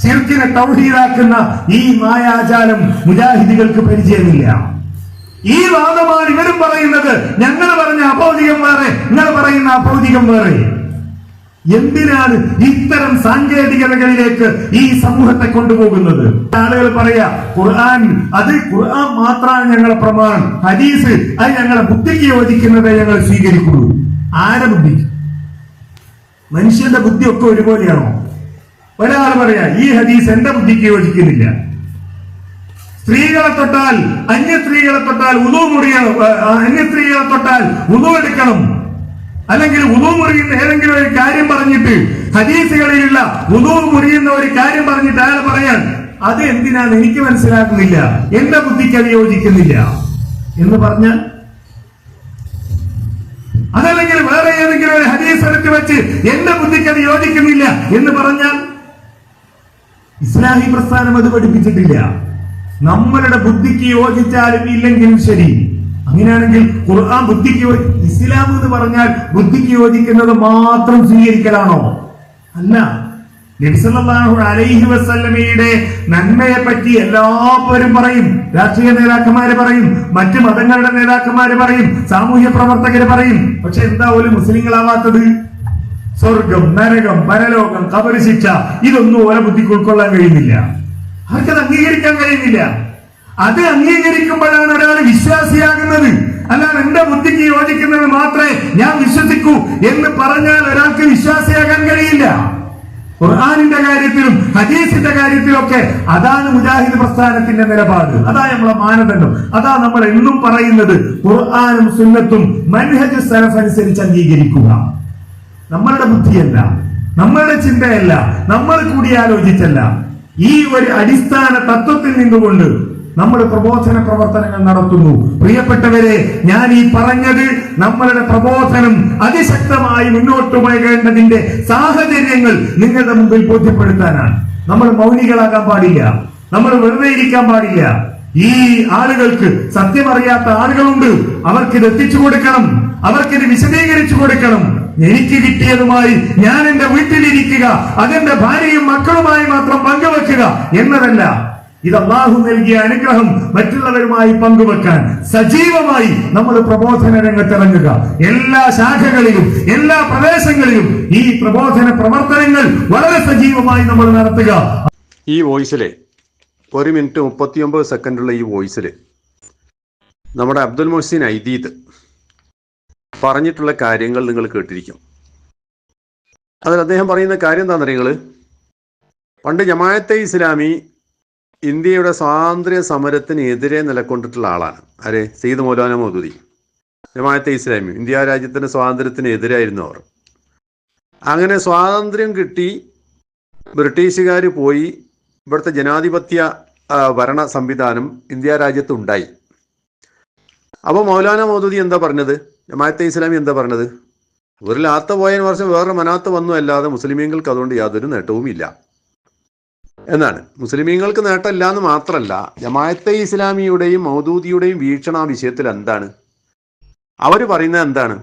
ശിർക്കിനെ തൗഹീദാക്കുന്ന ഈ മായാജാലം മുജാഹിദികൾക്ക് പരിചയമില്ല. ഈ വാദമാണ് ഇവരും പറയുന്നത്. ഞങ്ങൾ പറഞ്ഞ അഭൗതികം വേറെ, നിങ്ങൾ പറയുന്ന അഭൗതികം വേറെ. എന്തിനാണ് ഇത്തരം സാങ്കേതികതകളിലേക്ക് ഈ സമൂഹത്തെ കൊണ്ടുപോകുന്നത്? ആളുകൾ പറയാ ഖുർആൻ മാത്രമാണ് ഞങ്ങളെ പ്രമാണം, ഹദീസ് അത് ഞങ്ങളെ ബുദ്ധിക്ക് യോജിക്കുന്നതേ ഞങ്ങൾ സ്വീകരിക്കുള്ളൂ. ആരെ ബുദ്ധി? മനുഷ്യന്റെ ബുദ്ധിയൊക്കെ ഒരുപോലെയാണോ? ഒരാൾ പറയാ ഈ ഹദീസ് എന്റെ ബുദ്ധിക്ക് യോജിക്കുന്നില്ല. സ്ത്രീകളെ തൊട്ടാൽ അന്യ സ്ത്രീകളെ തൊട്ടാൽ ഉദു എടുക്കണം, അല്ലെങ്കിൽ ഉദു മുറിയുന്ന ഏതെങ്കിലും ഒരു കാര്യം പറഞ്ഞിട്ട് ഹദീസുകളിലുള്ള ഉദു മുറിയുന്ന ഒരു കാര്യം പറഞ്ഞിട്ട് അയാൾ പറയാൻ അത് എന്തിനാണ് എനിക്ക് മനസ്സിലാക്കുന്നില്ല, എന്റെ ബുദ്ധിക്ക് അത് യോജിക്കുന്നില്ല എന്ന് പറഞ്ഞാൽ അതല്ലെങ്കിൽ വേറെ ഏതെങ്കിലും ഒരു ഹദീസ് എടുത്ത് വെച്ച് എന്റെ ബുദ്ധിക്ക് അത് യോജിക്കുന്നില്ല എന്ന് പറഞ്ഞാൽ ഇസ്ലാഹി പ്രസ്ഥാനം അത് പഠിപ്പിച്ചിട്ടില്ല. നമ്മളുടെ ബുദ്ധിക്ക് യോജിച്ചാലും ഇല്ലെങ്കിലും ശരി. അങ്ങനെയാണെങ്കിൽ ഖുർആൻ ബുദ്ധിക്ക് ഇസ്ലാം എന്ന് പറഞ്ഞാൽ ബുദ്ധിക്ക് യോജിക്കുന്നത് മാത്രം സ്വീകരിക്കലാണോ? അല്ല. നബി സല്ലല്ലാഹു അലൈഹി വസല്ലമയുടെ നന്മയെ പറ്റി എല്ലാവരും പറയും. രാഷ്ട്രീയ നേതാക്കന്മാര് പറയും, മറ്റ് മതങ്ങളുടെ നേതാക്കന്മാര് പറയും, സാമൂഹ്യ പ്രവർത്തകര് പറയും. പക്ഷെ എന്താ ഒരു മുസ്ലിങ്ങളാവാത്തത്? സ്വർഗം, നരകം, പരലോകം, ഖബർ ശിക്ഷ, ഇതൊന്നും ഓരോ ബുദ്ധിക്ക് ഉൾക്കൊള്ളാൻ കഴിയുന്നില്ല. അവർക്കത് അംഗീകരിക്കാൻ കഴിയുന്നില്ല. അത് അംഗീകരിക്കുമ്പോഴാണ് ഒരാൾ വിശ്വാസിയാകുന്നത്. അല്ലാതെ എന്റെ ബുദ്ധിക്ക് യോജിക്കുന്നത് മാത്രമേ ഞാൻ വിശ്വസിക്കൂ എന്ന് പറഞ്ഞാൽ ഒരാൾക്ക് വിശ്വാസിയാകാൻ കഴിയില്ല. ഖുർആനിന്റെ കാര്യത്തിലും ഹദീസിന്റെ കാര്യത്തിലൊക്കെ അതാണ് മുജാഹിദ് പ്രസ്ഥാനത്തിന്റെ നിലപാട്. അതാ നമ്മളെ മാനദണ്ഡം. അതാ നമ്മൾ എന്നും പറയുന്നത്, ഖുർആനും സുന്നത്തും മൻഹജ് സലഫ് അനുസരിച്ച് അംഗീകരിക്കുക. നമ്മളുടെ ബുദ്ധിയല്ല, നമ്മളുടെ ചിന്തയല്ല, നമ്മൾ കൂടിയാലോചിച്ചല്ല. ഈ ഒരു അടിസ്ഥാന തത്വത്തിൽ നിന്നുകൊണ്ട് നമ്മൾ പ്രബോധന പ്രവർത്തനങ്ങൾ നടത്തുന്നു. പ്രിയപ്പെട്ടവരെ, ഞാൻ ഈ പറഞ്ഞത് നമ്മളുടെ പ്രബോധനം അതിശക്തമായി മുന്നോട്ട് പോകേണ്ടതിന്റെ സാഹചര്യങ്ങൾ നിങ്ങളുടെ മുമ്പിൽ ബോധ്യപ്പെടുത്താനാണ്. നമ്മൾ മൗനികളാകാൻ പാടില്ല, നമ്മൾ വെറുതെ ഇരിക്കാൻ പാടില്ല. ഈ ആളുകൾക്ക്, സത്യമറിയാത്ത ആളുകളുണ്ട്, അവർക്കിത് എത്തിച്ചു കൊടുക്കണം, അവർക്കിത് വിശദീകരിച്ചു കൊടുക്കണം. എനിക്ക് കിട്ടിയതുമായി ഞാൻ എന്റെ വീട്ടിലിരിക്കുക, അതെന്റെ ഭാര്യയും മക്കളുമായി മാത്രം പങ്കുവെക്കുക എന്നതല്ല. ഇത് അല്ലാഹു നൽകിയ അനുഗ്രഹം മറ്റുള്ളവരുമായി പങ്കുവെക്കാൻ സജീവമായി നമ്മൾ പ്രബോധന രംഗത്തിറങ്ങുക. എല്ലാ ശാഖകളിലും എല്ലാ പ്രദേശങ്ങളിലും ഈ പ്രബോധന പ്രവർത്തനങ്ങൾ വളരെ സജീവമായി നമ്മൾ നടത്തുക. ഈ വോയിസിലെ 1 മിനിറ്റ് 39 സെക്കൻഡുള്ള ഈ വോയിസിൽ നമ്മുടെ അബ്ദുൽ മുഹ്സിൻ ഐദീദ് പറഞ്ഞിട്ടുള്ള കാര്യങ്ങൾ നിങ്ങൾ കേട്ടിരിക്കും. അതിൽ അദ്ദേഹം പറയുന്ന കാര്യം എന്താണെന്നറിയുക, പണ്ട് ജമാഅത്തെ ഇസ്ലാമി ഇന്ത്യയുടെ സ്വാതന്ത്ര്യ സമരത്തിന് എതിരെ നിലകൊണ്ടിട്ടുള്ള ആളാണ്. ആര്? സയ്യിദ് മൗലാന മൗദൂദി. ജമാഅത്തെ ഇസ്ലാമി ഇന്ത്യ രാജ്യത്തിന്റെ സ്വാതന്ത്ര്യത്തിന് എതിരായിരുന്നു അവർ. അങ്ങനെ സ്വാതന്ത്ര്യം കിട്ടി, ബ്രിട്ടീഷുകാർ പോയി, ഇവിടുത്തെ ജനാധിപത്യ ഭരണ സംവിധാനം ഇന്ത്യ രാജ്യത്ത് ഉണ്ടായി. അപ്പോൾ മൗലാന മൗദൂദി എന്താ പറഞ്ഞത്? ജമാഅത്തെ ഇസ്ലാമി എന്താ പറഞ്ഞത്? ഒരു ലാത്ത പോയതിന് വർഷം വേറൊരു മനാത്ത് വന്നു, അല്ലാതെ മുസ്ലിമീങ്ങൾക്ക് അതുകൊണ്ട് യാതൊരു നേട്ടവും ഇല്ല എന്നാണ്. മുസ്ലിമീങ്ങൾക്ക് നേട്ടമില്ല എന്ന് മാത്രമല്ല, ജമാഅത്തെ ഇസ്ലാമിയുടെയും മൗദൂദിയുടെയും വീക്ഷണ ആ വിഷയത്തിൽ എന്താണ് അവർ പറയുന്നത്? എന്താണ്?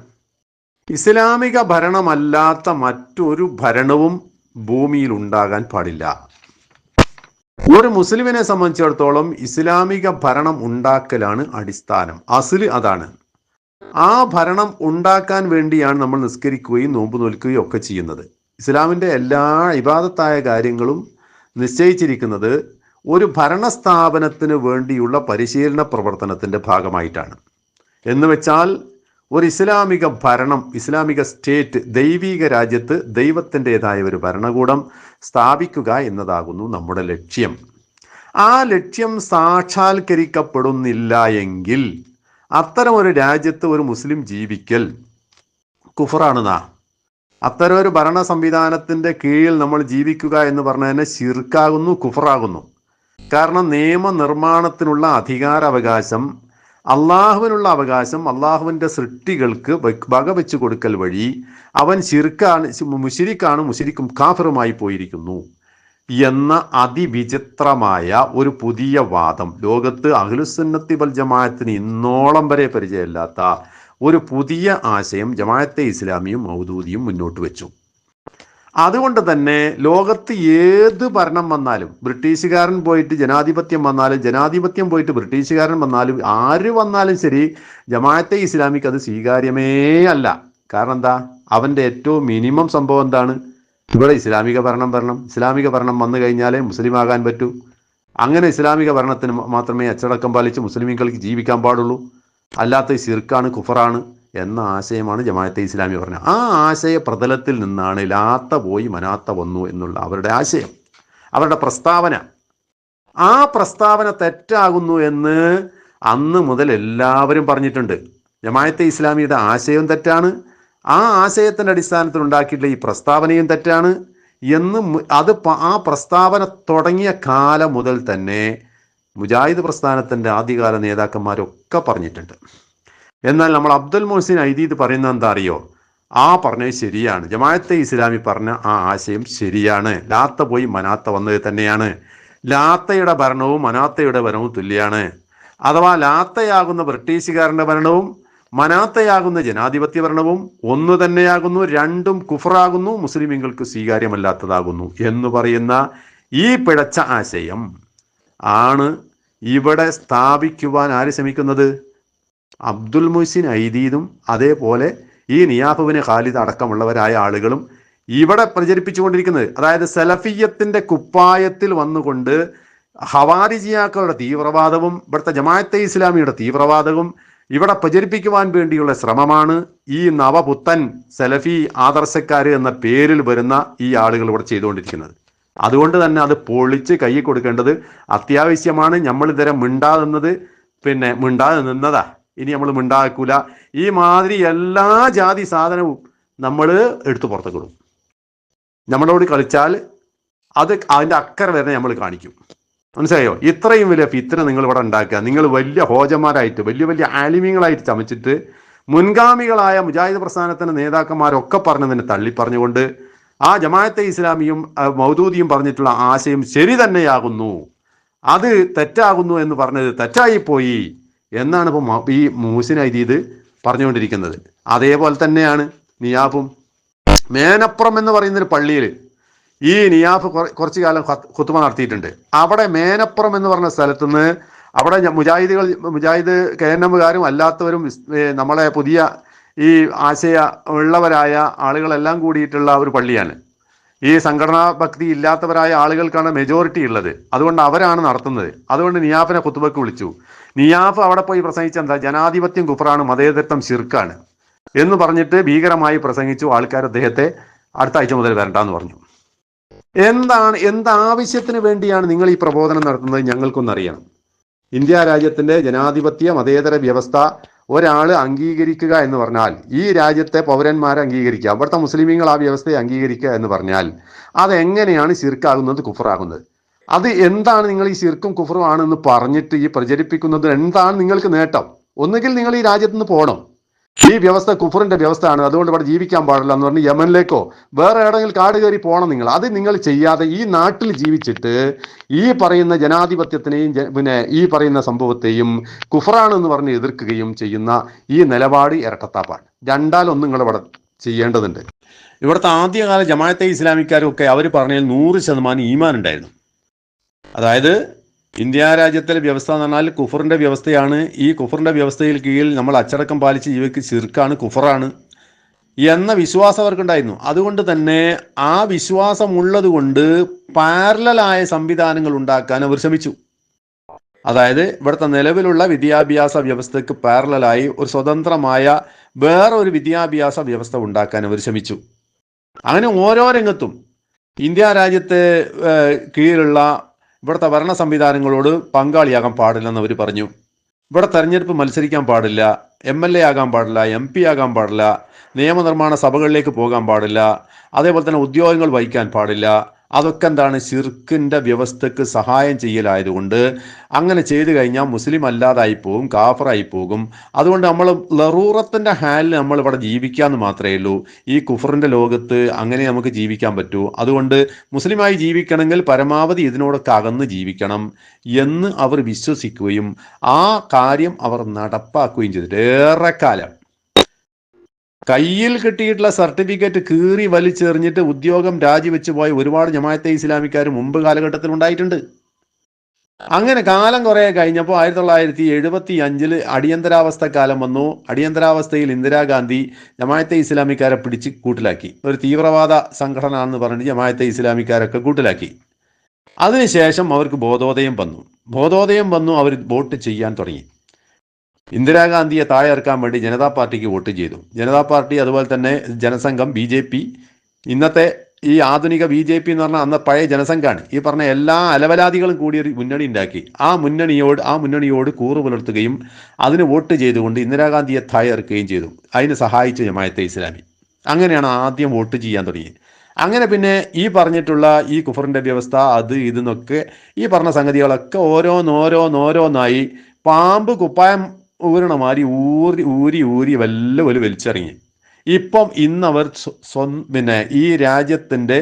ഇസ്ലാമിക ഭരണമല്ലാത്ത മറ്റൊരു ഭരണവും ഭൂമിയിൽ ഉണ്ടാകാൻ പാടില്ല. ഒരു മുസ്ലിമിനെ സംബന്ധിച്ചിടത്തോളം ഇസ്ലാമിക ഭരണം ഉണ്ടാക്കലാണ് അടിസ്ഥാനം, അസ്ല് അതാണ്. ആ ഭരണം ഉണ്ടാക്കാൻ വേണ്ടിയാണ് നമ്മൾ നിസ്കരിക്കുകയും നോമ്പ് നോൽക്കുകയും ഒക്കെ ചെയ്യുന്നത്. ഇസ്ലാമിൻ്റെ എല്ലാ ഇബാദത്തായ കാര്യങ്ങളും നിശ്ചയിച്ചിരിക്കുന്നത് ഒരു ഭരണസ്ഥാപനത്തിന് വേണ്ടിയുള്ള പരിശീലന പ്രവർത്തനത്തിൻ്റെ ഭാഗമായിട്ടാണ്. എന്ന് വെച്ചാൽ ഒരു ഇസ്ലാമിക ഭരണം, ഇസ്ലാമിക സ്റ്റേറ്റ്, ദൈവിക രാജ്യത്ത് ദൈവത്തിൻ്റെതായ ഒരു ഭരണകൂടം സ്ഥാപിക്കുക എന്നതാകുന്നു നമ്മുടെ ലക്ഷ്യം. ആ ലക്ഷ്യം സാക്ഷാത്കരിക്കപ്പെടുന്നില്ല എങ്കിൽ അത്തരം ഒരു രാജ്യത്ത് ഒരു മുസ്ലിം ജീവിക്കൽ കുഫറാണെന്നാ. അത്തരം ഒരു ഭരണ സംവിധാനത്തിൻ്റെ കീഴിൽ നമ്മൾ ജീവിക്കുക എന്ന് പറഞ്ഞാൽ തന്നെ ശിർക്കാകുന്നു, കുഫറാകുന്നു. കാരണം നിയമനിർമ്മാണത്തിനുള്ള അധികാരാവകാശം, അള്ളാഹുവിനുള്ള അവകാശം അള്ളാഹുവിൻ്റെ സൃഷ്ടികൾക്ക് വകവെച്ചു കൊടുക്കൽ വഴി അവൻ ശിർക്കാണ്, മുശിരിക്കാണ്, മുശിരിക്കും കാഫിറുമായി പോയിരിക്കുന്നു എന്ന അതിവിചിത്രമായ ഒരു പുതിയ വാദം ലോകത്ത് അഹ്ലുസുന്നത്തി വൽ ജമാഅത്തിന് ഇന്നോളം വരെ പരിചയമില്ലാത്ത ഒരു പുതിയ ആശയം ജമാഅത്തെ ഇസ്ലാമിയും മൗദൂദിയും മുന്നോട്ട് വെച്ചു. അതുകൊണ്ട് തന്നെ ലോകത്ത് ഏത് ഭരണം വന്നാലും, ബ്രിട്ടീഷുകാരൻ പോയിട്ട് ജനാധിപത്യം വന്നാലും, ജനാധിപത്യം പോയിട്ട് ബ്രിട്ടീഷുകാരൻ വന്നാലും, ആര് വന്നാലും ശരി, ജമാഅത്തെ ഇസ്ലാമിക്ക് അത് സ്വീകാര്യമേ അല്ല. കാരണം എന്താ? അവൻ്റെ ഏറ്റവും മിനിമം സംഭവം എന്താണ്? ഇവിടെ ഇസ്ലാമിക ഭരണം വരണം. ഇസ്ലാമിക ഭരണം വന്നു കഴിഞ്ഞാലേ മുസ്ലിം ആകാൻ പറ്റൂ. അങ്ങനെ ഇസ്ലാമിക ഭരണത്തിന് മാത്രമേ അച്ചടക്കം പാലിച്ച് മുസ്ലിമീങ്ങൾക്ക് ജീവിക്കാൻ പാടുള്ളൂ. അല്ലാത്ത ശിർക്കാണ്, കുഫറാണ് എന്ന ആശയമാണ് ജമാഅത്തെ ഇസ്ലാമി പറഞ്ഞത്. ആ ആശയ പ്രതലത്തിൽ നിന്നാണ് ലാത്ത പോയി മനാത്ത വന്നു എന്നുള്ള അവരുടെ ആശയം, അവരുടെ പ്രസ്താവന. ആ പ്രസ്താവന തെറ്റാകുന്നു എന്ന് അന്ന് മുതൽ എല്ലാവരും പറഞ്ഞിട്ടുണ്ട്. ജമാഅത്തെ ഇസ്ലാമിയുടെ ആശയം തെറ്റാണ്, ആ ആശയത്തിൻ്റെ അടിസ്ഥാനത്തിൽ ഉണ്ടാക്കിയിട്ടുള്ള ഈ പ്രസ്താവനയും തെറ്റാണ് എന്ന് ആ പ്രസ്താവന തുടങ്ങിയ കാലം മുതൽ തന്നെ മുജാഹിദ് പ്രസ്ഥാനത്തിൻ്റെ ആദ്യകാല നേതാക്കന്മാരൊക്കെ പറഞ്ഞിട്ടുണ്ട്. എന്നാൽ നമ്മൾ അബ്ദുൽ മുഹ്സിൻ ഐദീദ് പറയുന്നത് എന്താ അറിയോ? ആ പറഞ്ഞത് ശരിയാണ്. ജമാഅത്തെ ഇസ്ലാമി പറഞ്ഞ ആ ആശയം ശരിയാണ്. ലാത്ത പോയി മനാത്ത വന്നത് തന്നെയാണ്. ലാത്തയുടെ ഭരണവും മനാത്തയുടെ ഭരണവും തുല്യാണ്. അഥവാ ലാത്തയാകുന്ന ബ്രിട്ടീഷുകാരൻ്റെ ഭരണവും മനാത്തയാകുന്ന ജനാധിപത്യ ഭരണവും ഒന്നു തന്നെയാകുന്നു. രണ്ടും കുഫറാകുന്നു, മുസ്ലിമീങ്ങൾക്ക് സ്വീകാര്യമല്ലാത്തതാകുന്നു എന്ന് പറയുന്ന ഈ പിഴച്ച ആശയം ആണ് ഇവിടെ സ്ഥാപിക്കുവാൻ ആര് ശ്രമിക്കുന്നത്? അബ്ദുൽ മുഹ്സിൻ ഐദീദും അതേപോലെ ഈ നിയാഫുബിന് ഖാലിദ് അടക്കമുള്ളവരായ ആളുകളും ഇവിടെ പ്രചരിപ്പിച്ചുകൊണ്ടിരിക്കുന്നത്. അതായത് സലഫിയത്തിന്റെ കുപ്പായത്തിൽ വന്നുകൊണ്ട് ഹവാരിജിയാക്കളുടെ തീവ്രവാദവും ഇവിടുത്തെ ജമാഅത്തെ ഇസ്ലാമിയുടെ തീവ്രവാദവും ഇവിടെ പ്രചരിപ്പിക്കുവാൻ വേണ്ടിയുള്ള ശ്രമമാണ് ഈ നവപുത്തൻ സലഫി ആദർശക്കാര് എന്ന പേരിൽ വരുന്ന ഈ ആളുകൾ ഇവിടെ ചെയ്തുകൊണ്ടിരിക്കുന്നത്. അതുകൊണ്ട് തന്നെ അത് പൊളിച്ച് കൈ കൊടുക്കേണ്ടത് അത്യാവശ്യമാണ്. നമ്മൾ ഇതുവരെ മിണ്ടാതെന്നത് മിണ്ടാതെ നിന്നതാ, ഇനി നമ്മൾ മിണ്ടാക്കൂല. ഈ മാതിരി എല്ലാ ജാതി സാധനവും നമ്മൾ എടുത്തു പുറത്തേക്കിടും. നമ്മളോട് കളിച്ചാൽ അത് അതിൻ്റെ അക്കരെ വരെ നമ്മൾ കാണിക്കും. മനസ്സിലായോ? ഇത്രയും വലിയ ഫിത്ന നിങ്ങൾ ഇവിടെ ഉണ്ടാക്കുക. നിങ്ങൾ വലിയ ഹോജന്മാരായിട്ട് വലിയ വലിയ ആലിമീങ്ങളായിട്ട് ചമച്ചിട്ട് മുൻഗാമികളായ മുജാഹിദ് പ്രസ്ഥാനത്തിൻ്റെ നേതാക്കന്മാരൊക്കെ പറഞ്ഞതിനെ തള്ളിപ്പറഞ്ഞുകൊണ്ട് ആ ജമാഅത്തെ ഇസ്ലാമിയും മൗദൂദിയും പറഞ്ഞിട്ടുള്ള ആശയം ശരി തന്നെയാകുന്നു, അത് തെറ്റാകുന്നു എന്ന് പറഞ്ഞത് തെറ്റായിപ്പോയി എന്നാണ് ഇപ്പോൾ ഈ മുഹ്സിൻ ഐദീദ് പറഞ്ഞുകൊണ്ടിരിക്കുന്നത്. അതേപോലെ തന്നെയാണ് നിയാഫും. മേനപ്പുറം എന്ന് പറയുന്നൊരു പള്ളിയിൽ ഈ നിയാഫ് കുറച്ചു കാലം ഖുത്ബ നടത്തിയിട്ടുണ്ട്. അവിടെ മേനപ്പുറം എന്ന് പറഞ്ഞ സ്ഥലത്തുനിന്ന് അവിടെ മുജാഹിദ് KNMകാരും അല്ലാത്തവരും നമ്മളെ പുതിയ ഈ ആശയ ഉള്ളവരായ ആളുകളെല്ലാം കൂടിയിട്ടുള്ള ഒരു പള്ളിയാണ്. ഈ സംഘടനാ ഭക്തി ഇല്ലാത്തവരായ ആളുകൾക്കാണ് മെജോറിറ്റി ഉള്ളത്. അതുകൊണ്ട് അവരാണ് നടത്തുന്നത്. അതുകൊണ്ട് നിയാഫിനെ ഖുത്ബക്ക് വിളിച്ചു. നിയാഫ് അവിടെ പോയി പ്രസംഗിച്ച എന്താ? ജനാധിപത്യം കുഫറാണ്, മതേതരത്വം ശിർക്കാണ് എന്ന് പറഞ്ഞിട്ട് ഭീകരമായി പ്രസംഗിച്ചു. ആൾക്കാർ അദ്ദേഹത്തെ അടുത്ത ആഴ്ച മുതൽ വരണ്ടെന്ന് പറഞ്ഞു. എന്താവശ്യത്തിന് വേണ്ടിയാണ് നിങ്ങൾ ഈ പ്രബോധനം നടത്തുന്നത്? ഞങ്ങൾക്കൊന്നറിയണം. ഇന്ത്യ രാജ്യത്തിന്റെ ജനാധിപത്യ മതേതര വ്യവസ്ഥ ഒരാൾ അംഗീകരിക്കുക എന്ന് പറഞ്ഞാൽ ഈ രാജ്യത്തെ പൗരന്മാരെ അംഗീകരിക്കുക, അവിടുത്തെ മുസ്ലിമീങ്ങൾ ആ വ്യവസ്ഥയെ അംഗീകരിക്കുക എന്ന് പറഞ്ഞാൽ അതെങ്ങനെയാണ് ശിർക്കാകുന്നത്, കുഫറാകുന്നത്? അത് എന്താണ് നിങ്ങൾ ഈ ശിർക്കും കുഫറും ആണെന്ന് പറഞ്ഞിട്ട് ഈ പ്രചരിപ്പിക്കുന്നത്? എന്താണ് നിങ്ങൾക്ക് നേട്ടം? ഒന്നുകിൽ നിങ്ങൾ ഈ രാജ്യത്ത് നിന്ന് പോകണം, ഈ വ്യവസ്ഥ കുഫറിന്റെ വ്യവസ്ഥയാണ്, അതുകൊണ്ട് ഇവിടെ ജീവിക്കാൻ പാടില്ല എന്ന് പറഞ്ഞ് യമനിലേക്കോ വേറെ എവിടെയെങ്കിലും കാട് കയറി പോകണം നിങ്ങൾ. അത് നിങ്ങൾ ചെയ്യാതെ ഈ നാട്ടിൽ ജീവിച്ചിട്ട് ഈ പറയുന്ന ജനാധിപത്യത്തിനെയും ഈ പറയുന്ന സംഭവത്തെയും കുഫറാണെന്ന് പറഞ്ഞ് എതിർക്കുകയും ചെയ്യുന്ന ഈ നിലപാട് ഇരട്ടത്താപ്പാണ്. രണ്ടാലൊന്നും നിങ്ങൾ ഇവിടെ ചെയ്യേണ്ടതുണ്ട്. ഇവിടുത്തെ ആദ്യകാല ജമാഅത്തെ ഇസ്ലാമിക്കാരൊക്കെ അവർ പറഞ്ഞതിൽ 100% ഈമാൻ ഉണ്ടായിരുന്നു. അതായത് ഇന്ത്യ രാജ്യത്തിലെ വ്യവസ്ഥ എന്ന് പറഞ്ഞാൽ കുഫറിന്റെ വ്യവസ്ഥയാണ്. ഈ കുഫറിന്റെ വ്യവസ്ഥയിൽ കീഴിൽ നമ്മൾ അച്ചടക്കം പാലിച്ച് ജീവിക്ക് ശിർക്കാണ്, കുഫറാണ് എന്ന വിശ്വാസം അവർക്കുണ്ടായിരുന്നു. അതുകൊണ്ട് തന്നെ ആ വിശ്വാസമുള്ളത് കൊണ്ട് പാരലലായ സംവിധാനങ്ങൾ ഉണ്ടാക്കാൻ അവർ ശ്രമിച്ചു. അതായത് ഇവിടുത്തെ നിലവിലുള്ള വിദ്യാഭ്യാസ വ്യവസ്ഥയ്ക്ക് പാരലലായി ഒരു സ്വതന്ത്രമായ വേറൊരു വിദ്യാഭ്യാസ വ്യവസ്ഥ ഉണ്ടാക്കാൻ അവർ ശ്രമിച്ചു. അങ്ങനെ ഓരോ രംഗത്തും ഇന്ത്യ രാജ്യത്തെ കീഴിലുള്ള ഇവിടുത്തെ ഭരണ സംവിധാനങ്ങളോട് പങ്കാളിയാകാൻ പാടില്ലെന്ന് അവർ പറഞ്ഞു. ഇവിടെ തെരഞ്ഞെടുപ്പ് മത്സരിക്കാൻ പാടില്ല, MLA ആകാൻ പാടില്ല, MP ആകാൻ പാടില്ല, നിയമനിർമ്മാണ സഭകളിലേക്ക് പോകാൻ പാടില്ല, അതേപോലെ തന്നെ ഉദ്യോഗങ്ങൾ വഹിക്കാൻ പാടില്ല. അതൊക്കെ എന്താണ്? ശിർക്കിൻ്റെ വ്യവസ്ഥക്ക് സഹായം ചെയ്യലായതുകൊണ്ട് അങ്ങനെ ചെയ്തു കഴിഞ്ഞാൽ മുസ്ലിം അല്ലാതായി പോകും, കാഫറായി പോകും. അതുകൊണ്ട് നമ്മൾ ലറൂറത്തിൻ്റെ ഹാലിൽ നമ്മൾ ഇവിടെ ജീവിക്കാമെന്ന് മാത്രമേ ഉള്ളൂ. ഈ കുഫറിൻ്റെ ലോകത്ത് അങ്ങനെ നമുക്ക് ജീവിക്കാൻ പറ്റൂ. അതുകൊണ്ട് മുസ്ലിമായി ജീവിക്കണമെങ്കിൽ പരമാവധി ഇതിനോടൊക്കെ അകന്ന് ജീവിക്കണം എന്ന് അവർ വിശ്വസിക്കുകയും ആ കാര്യം അവർ നടപ്പാക്കുകയും ചെയ്തിട്ട് ഏറെക്കാലം കയ്യിൽ കിട്ടിയിട്ടുള്ള സർട്ടിഫിക്കറ്റ് കീറി വലിച്ചെറിഞ്ഞിട്ട് ഉദ്യോഗം രാജിവെച്ച് പോയ ഒരുപാട് ജമാഅത്തെ ഇസ്ലാമിക്കാർ മുമ്പ് കാലഘട്ടത്തിൽ ഉണ്ടായിട്ടുണ്ട്. അങ്ങനെ കാലം കുറേ കഴിഞ്ഞപ്പോൾ 1975 അടിയന്തരാവസ്ഥ കാലം വന്നു. അടിയന്തരാവസ്ഥയിൽ ഇന്ദിരാഗാന്ധി ജമാഅത്തെ ഇസ്ലാമിക്കാരെ പിടിച്ച് കൂട്ടിലാക്കി. ഒരു തീവ്രവാദ സംഘടന എന്ന് പറഞ്ഞിട്ട് ജമാഅത്തെ ഇസ്ലാമിക്കാരൊക്കെ കൂട്ടിലാക്കി. അതിനുശേഷം അവർക്ക് ബോധോദയം വന്നു. അവർ വോട്ട് ചെയ്യാൻ തുടങ്ങി. ഇന്ദിരാഗാന്ധിയെ താഴെ ഇറക്കാൻ വേണ്ടി ജനതാ പാർട്ടിക്ക് വോട്ട് ചെയ്തു. ജനതാ പാർട്ടി അതുപോലെ തന്നെ ജനസംഘം, BJP, ഇന്നത്തെ ഈ ആധുനിക BJP എന്ന് പറഞ്ഞാൽ അന്ന് പഴയ ജനസംഘമാണ്. ഈ പറഞ്ഞ എല്ലാ അലവലാദികളും കൂടി ഒരു മുന്നണി ഉണ്ടാക്കി. ആ മുന്നണിയോട് കൂറ് പുലർത്തുകയും അതിന് വോട്ട് ചെയ്തുകൊണ്ട് ഇന്ദിരാഗാന്ധിയെ താഴെ ഇറക്കുകയും ചെയ്തു. അതിന് സഹായിച്ചു ജമാഅത്തെ ഇസ്ലാമി. അങ്ങനെയാണ് ആദ്യം വോട്ട് ചെയ്യാൻ തുടങ്ങിയത്. അങ്ങനെ പിന്നെ ഈ പറഞ്ഞിട്ടുള്ള ഈ കുഫറിൻ്റെ വ്യവസ്ഥ അത് ഇതെന്നൊക്കെ ഈ പറഞ്ഞ സംഗതികളൊക്കെ ഓരോന്നോരോന്നായി പാമ്പ് കുപ്പായം ഊരണമാരി ഊരി ഊരി ഊരി വല്ല വലിച്ചെറിഞ്ഞ് ഇപ്പം ഇന്നവർ പിന്നെ ഈ രാജ്യത്തിൻ്റെ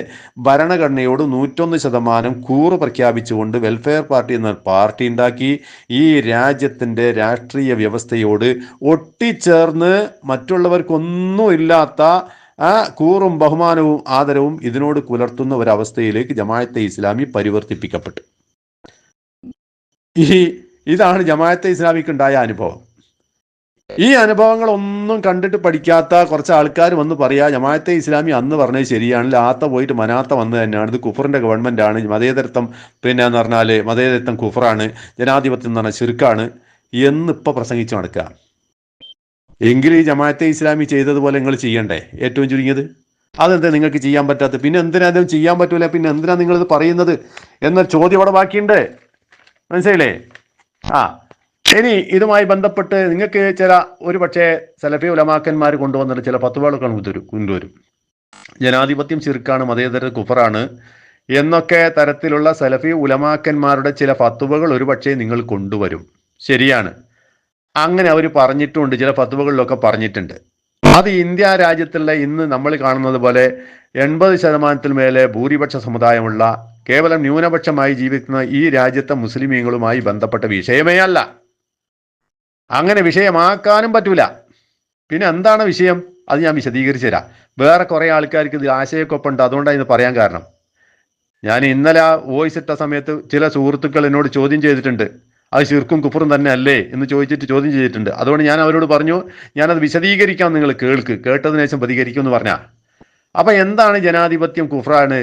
ഭരണഘടനയോട് 101% കൂറ് പ്രഖ്യാപിച്ചുകൊണ്ട് വെൽഫെയർ പാർട്ടി എന്ന പാർട്ടി ഉണ്ടാക്കി ഈ രാജ്യത്തിൻ്റെ രാഷ്ട്രീയ വ്യവസ്ഥയോട് ഒട്ടിച്ചേർന്ന് മറ്റുള്ളവർക്കൊന്നും ഇല്ലാത്ത ആ കൂറും ബഹുമാനവും ആദരവും ഇതിനോട് പുലർത്തുന്ന ഒരവസ്ഥയിലേക്ക് ജമാഅത്തെ ഇസ്ലാമി പരിവർത്തിപ്പിക്കപ്പെട്ടു. ഇതാണ് ജമാഅത്തെ ഇസ്ലാമിക്ക് ഉണ്ടായ അനുഭവം. ഈ അനുഭവങ്ങളൊന്നും കണ്ടിട്ട് പഠിക്കാത്ത കുറച്ച് ആൾക്കാർ വന്ന് പറയാ ജമാഅത്തെ ഇസ്ലാമി അന്ന് പറഞ്ഞത് ശരിയാണ്, ലാത്ത പോയിട്ട് മനാത്ത വന്ന് തന്നെയാണ്, ഇത് കുഫറിന്റെ ഗവൺമെന്റ് ആണ്, മതേതരത്വം എന്ന് പറഞ്ഞാൽ മതേതരത്വം കുഫറാണ്, ജനാധിപത്യം എന്ന് പറഞ്ഞാൽ ശിർക്കാണ് എന്നിപ്പോൾ പ്രസംഗിച്ചു നടക്കുക. എങ്കിൽ ഈ ജമാഅത്തെ ഇസ്ലാമി ചെയ്തതുപോലെ നിങ്ങൾ ചെയ്യണ്ടേ? ഏറ്റവും ചുരുങ്ങിയത് അതെന്താ നിങ്ങൾക്ക് ചെയ്യാൻ പറ്റാത്തത്? പിന്നെ എന്തിനാ അതും ചെയ്യാൻ പറ്റൂല, പിന്നെ എന്തിനാ നിങ്ങളിത് പറയുന്നത് എന്നൊരു ചോദ്യം അവിടെ ബാക്കിയുണ്ട്. മനസ്സിലായില്ലേ? ഇനി ഇതുമായി ബന്ധപ്പെട്ട് നിങ്ങൾക്ക് ഒരു പക്ഷേ സലഫി ഉലമാക്കന്മാർ കൊണ്ടുവന്നിട്ട് ചില ഫത്വകളൊക്കെ കൊണ്ടുവരും. ജനാധിപത്യം ശിർക്കാണ്, മതേതര കുഫറാണ് എന്നൊക്കെ തരത്തിലുള്ള സലഫി ഉലമാക്കന്മാരുടെ ചില ഫത്വകൾ ഒരു പക്ഷേ നിങ്ങൾ കൊണ്ടുവരും. ശരിയാണ്, അങ്ങനെ അവർ പറഞ്ഞിട്ടുണ്ട്, ചില ഫത്വകളിലൊക്കെ പറഞ്ഞിട്ടുണ്ട്. അത് ഇന്ത്യ രാജ്യത്തുള്ള ഇന്ന് നമ്മൾ കാണുന്നത് പോലെ 80% മേലെ ഭൂരിപക്ഷ സമുദായമുള്ള കേവലം ന്യൂനപക്ഷമായി ജീവിക്കുന്ന ഈ രാജ്യത്തെ മുസ്ലിമീങ്ങളുമായി ബന്ധപ്പെട്ട വിഷയമേ അല്ല. അങ്ങനെ വിഷയമാക്കാനും പറ്റൂല. പിന്നെ എന്താണ് വിഷയം? അത് ഞാൻ വിശദീകരിച്ചു തരാം. വേറെ കുറേ ആൾക്കാർക്ക് ഇത് ആശയക്കൊപ്പുണ്ട്, അതുകൊണ്ടാണ് ഇത് പറയാൻ കാരണം. ഞാൻ ഇന്നലെ വോയിസ് ഇട്ട സമയത്ത് ചില സുഹൃത്തുക്കൾ എന്നോട് ചോദ്യം ചെയ്തിട്ടുണ്ട്, അത് ശിർക്കും കുഫറും തന്നെ അല്ലേ എന്ന് ചോദിച്ചിട്ട് ചോദ്യം ചെയ്തിട്ടുണ്ട്. അതുകൊണ്ട് ഞാൻ അവരോട് പറഞ്ഞു, ഞാനത് വിശദീകരിക്കാം, നിങ്ങൾ കേട്ടതിനു ശേഷം പ്രതികരിക്കും എന്ന് പറഞ്ഞാൽ. അപ്പം എന്താണ് ജനാധിപത്യം കുഫറാണ്,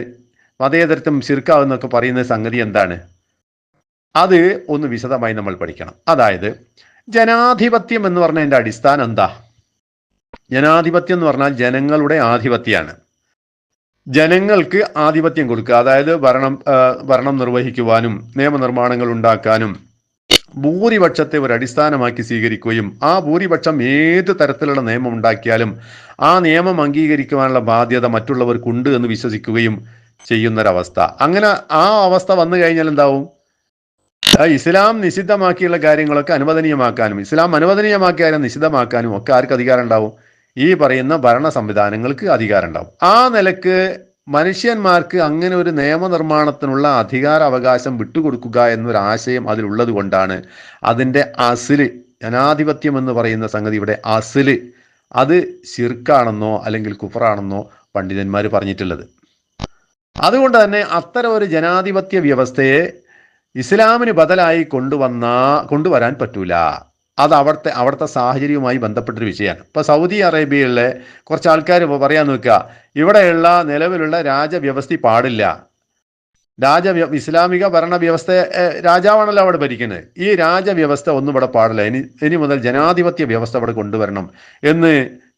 മതേതരത്വം ശിർക്കാവെന്നൊക്കെ പറയുന്ന സംഗതി എന്താണ്? അത് ഒന്ന് വിശദമായി നമ്മൾ പഠിക്കണം. അതായത് ജനാധിപത്യം എന്ന് പറഞ്ഞതിൻ്റെ അടിസ്ഥാനം എന്താ? ജനാധിപത്യം എന്ന് പറഞ്ഞാൽ ജനങ്ങളുടെ ആധിപത്യമാണ്. ജനങ്ങൾക്ക് ആധിപത്യം കൊടുക്കുക, അതായത് ഭരണം നിർവഹിക്കുവാനും നിയമനിർമ്മാണങ്ങൾ ഉണ്ടാക്കാനും ഭൂരിപക്ഷത്തെ ഒരു അടിസ്ഥാനമാക്കി സ്വീകരിക്കുകയും ആ ഭൂരിപക്ഷം ഏത് തരത്തിലുള്ള നിയമം ഉണ്ടാക്കിയാലും ആ നിയമം അംഗീകരിക്കുവാനുള്ള ബാധ്യത മറ്റുള്ളവർക്കുണ്ട് എന്ന് വിശ്വസിക്കുകയും ചെയ്യുന്നൊരവസ്ഥ. അങ്ങനെ ആ അവസ്ഥ വന്നു കഴിഞ്ഞാൽ എന്താവും? ഇസ്ലാം നിഷിദ്ധമാക്കിയുള്ള കാര്യങ്ങളൊക്കെ അനുവദനീയമാക്കാനും ഇസ്ലാം അനുവദനീയമാക്കിയാലും നിഷിദ്ധമാക്കാനും ഒക്കെ ആർക്ക് അധികാരം ഉണ്ടാവും? ഈ പറയുന്ന ഭരണ സംവിധാനങ്ങൾക്ക് അധികാരം ഉണ്ടാവും. ആ നിലക്ക് മനുഷ്യന്മാർക്ക് അങ്ങനെ ഒരു നിയമനിർമ്മാണത്തിനുള്ള അധികാരാവകാശം വിട്ടുകൊടുക്കുക എന്നൊരു ആശയം അതിലുള്ളത് കൊണ്ടാണ് അതിൻ്റെ അസില്, ജനാധിപത്യം എന്ന് പറയുന്ന സംഗതിയുടെ അസില് അത് ശിർക്കാണെന്നോ അല്ലെങ്കിൽ കുഫറാണെന്നോ പണ്ഡിതന്മാർ പറഞ്ഞിട്ടുള്ളത്. അതുകൊണ്ട് തന്നെ അത്തരം ഒരു ജനാധിപത്യ വ്യവസ്ഥയെ ഇസ്ലാമിന് ബദലായി കൊണ്ടുവരാൻ പറ്റൂല. അത് അവിടുത്തെ സാഹചര്യവുമായി ബന്ധപ്പെട്ടൊരു വിഷയമാണ്. ഇപ്പോൾ സൗദി അറേബ്യയിലെ കുറച്ച് ആൾക്കാർ പറയാൻ നോക്കുക, ഇവിടെയുള്ള നിലവിലുള്ള രാജവ്യവസ്ഥ പാടില്ല, ഇസ്ലാമിക ഭരണവ്യവസ്ഥ രാജാവാണല്ലോ അവിടെ ഭരിക്കുന്നത്, ഈ രാജവ്യവസ്ഥ ഒന്നും ഇവിടെ പാടില്ല, ഇനി മുതൽ ജനാധിപത്യ വ്യവസ്ഥ ഇവിടെ കൊണ്ടുവരണം എന്ന്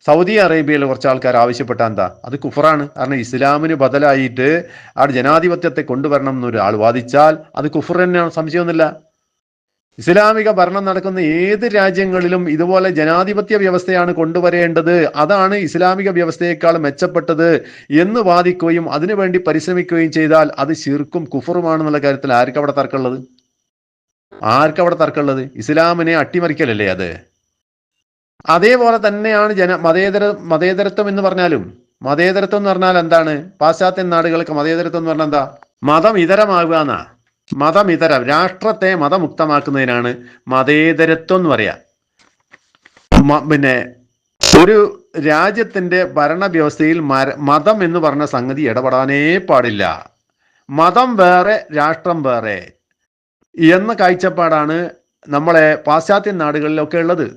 സൗദി അറേബ്യയിൽ കുറച്ച് ആൾക്കാർ ആവശ്യപ്പെട്ടാൽ എന്താ? അത് കുഫറാണ്. കാരണം ഇസ്ലാമിന് ബദലായിട്ട് ആ ജനാധിപത്യത്തെ കൊണ്ടുവരണം എന്നൊരാൾ വാദിച്ചാൽ അത് കുഫർ തന്നെയാണ്, സംശയമൊന്നുമില്ല. ഇസ്ലാമിക ഭരണം നടക്കുന്ന ഏത് രാജ്യങ്ങളിലും ഇതുപോലെ ജനാധിപത്യ വ്യവസ്ഥയാണ് കൊണ്ടുവരേണ്ടത്, അതാണ് ഇസ്ലാമിക വ്യവസ്ഥയേക്കാൾ മെച്ചപ്പെട്ടത് എന്ന് വാദിക്കുകയും അതിനുവേണ്ടി പരിശ്രമിക്കുകയും ചെയ്താൽ അത് ശിർക്കും കുഫറുമാണെന്നുള്ള കാര്യത്തിൽ ആർക്കവിടെ തർക്കമുള്ളത്? ഇസ്ലാമിനെ അട്ടിമറിക്കലല്ലേ അത്. അതേപോലെ തന്നെയാണ് മതേതരത്വം എന്ന് പറഞ്ഞാലും. മതേതരത്വം എന്ന് പറഞ്ഞാൽ എന്താണ്? പാശ്ചാത്യ നാടുകൾക്ക് മതേതരത്വം എന്ന് പറഞ്ഞാൽ എന്താ? മതം ഇതരമാകുക എന്നാ. മതമിതരം, രാഷ്ട്രത്തെ മതമുക്തമാക്കുന്നതിനാണ് മതേതരത്വം എന്ന് പറയാ. പിന്നെ ഒരു രാജ്യത്തിന്റെ ഭരണവ്യവസ്ഥയിൽ മതം എന്ന് പറഞ്ഞ സംഗതി ഇടപെടാനേ പാടില്ല. മതം വേറെ രാഷ്ട്രം വേറെ എന്ന കാഴ്ചപ്പാടാണ് നമ്മളെ പാശ്ചാത്യ നാടുകളിലൊക്കെ ഉള്ളത്.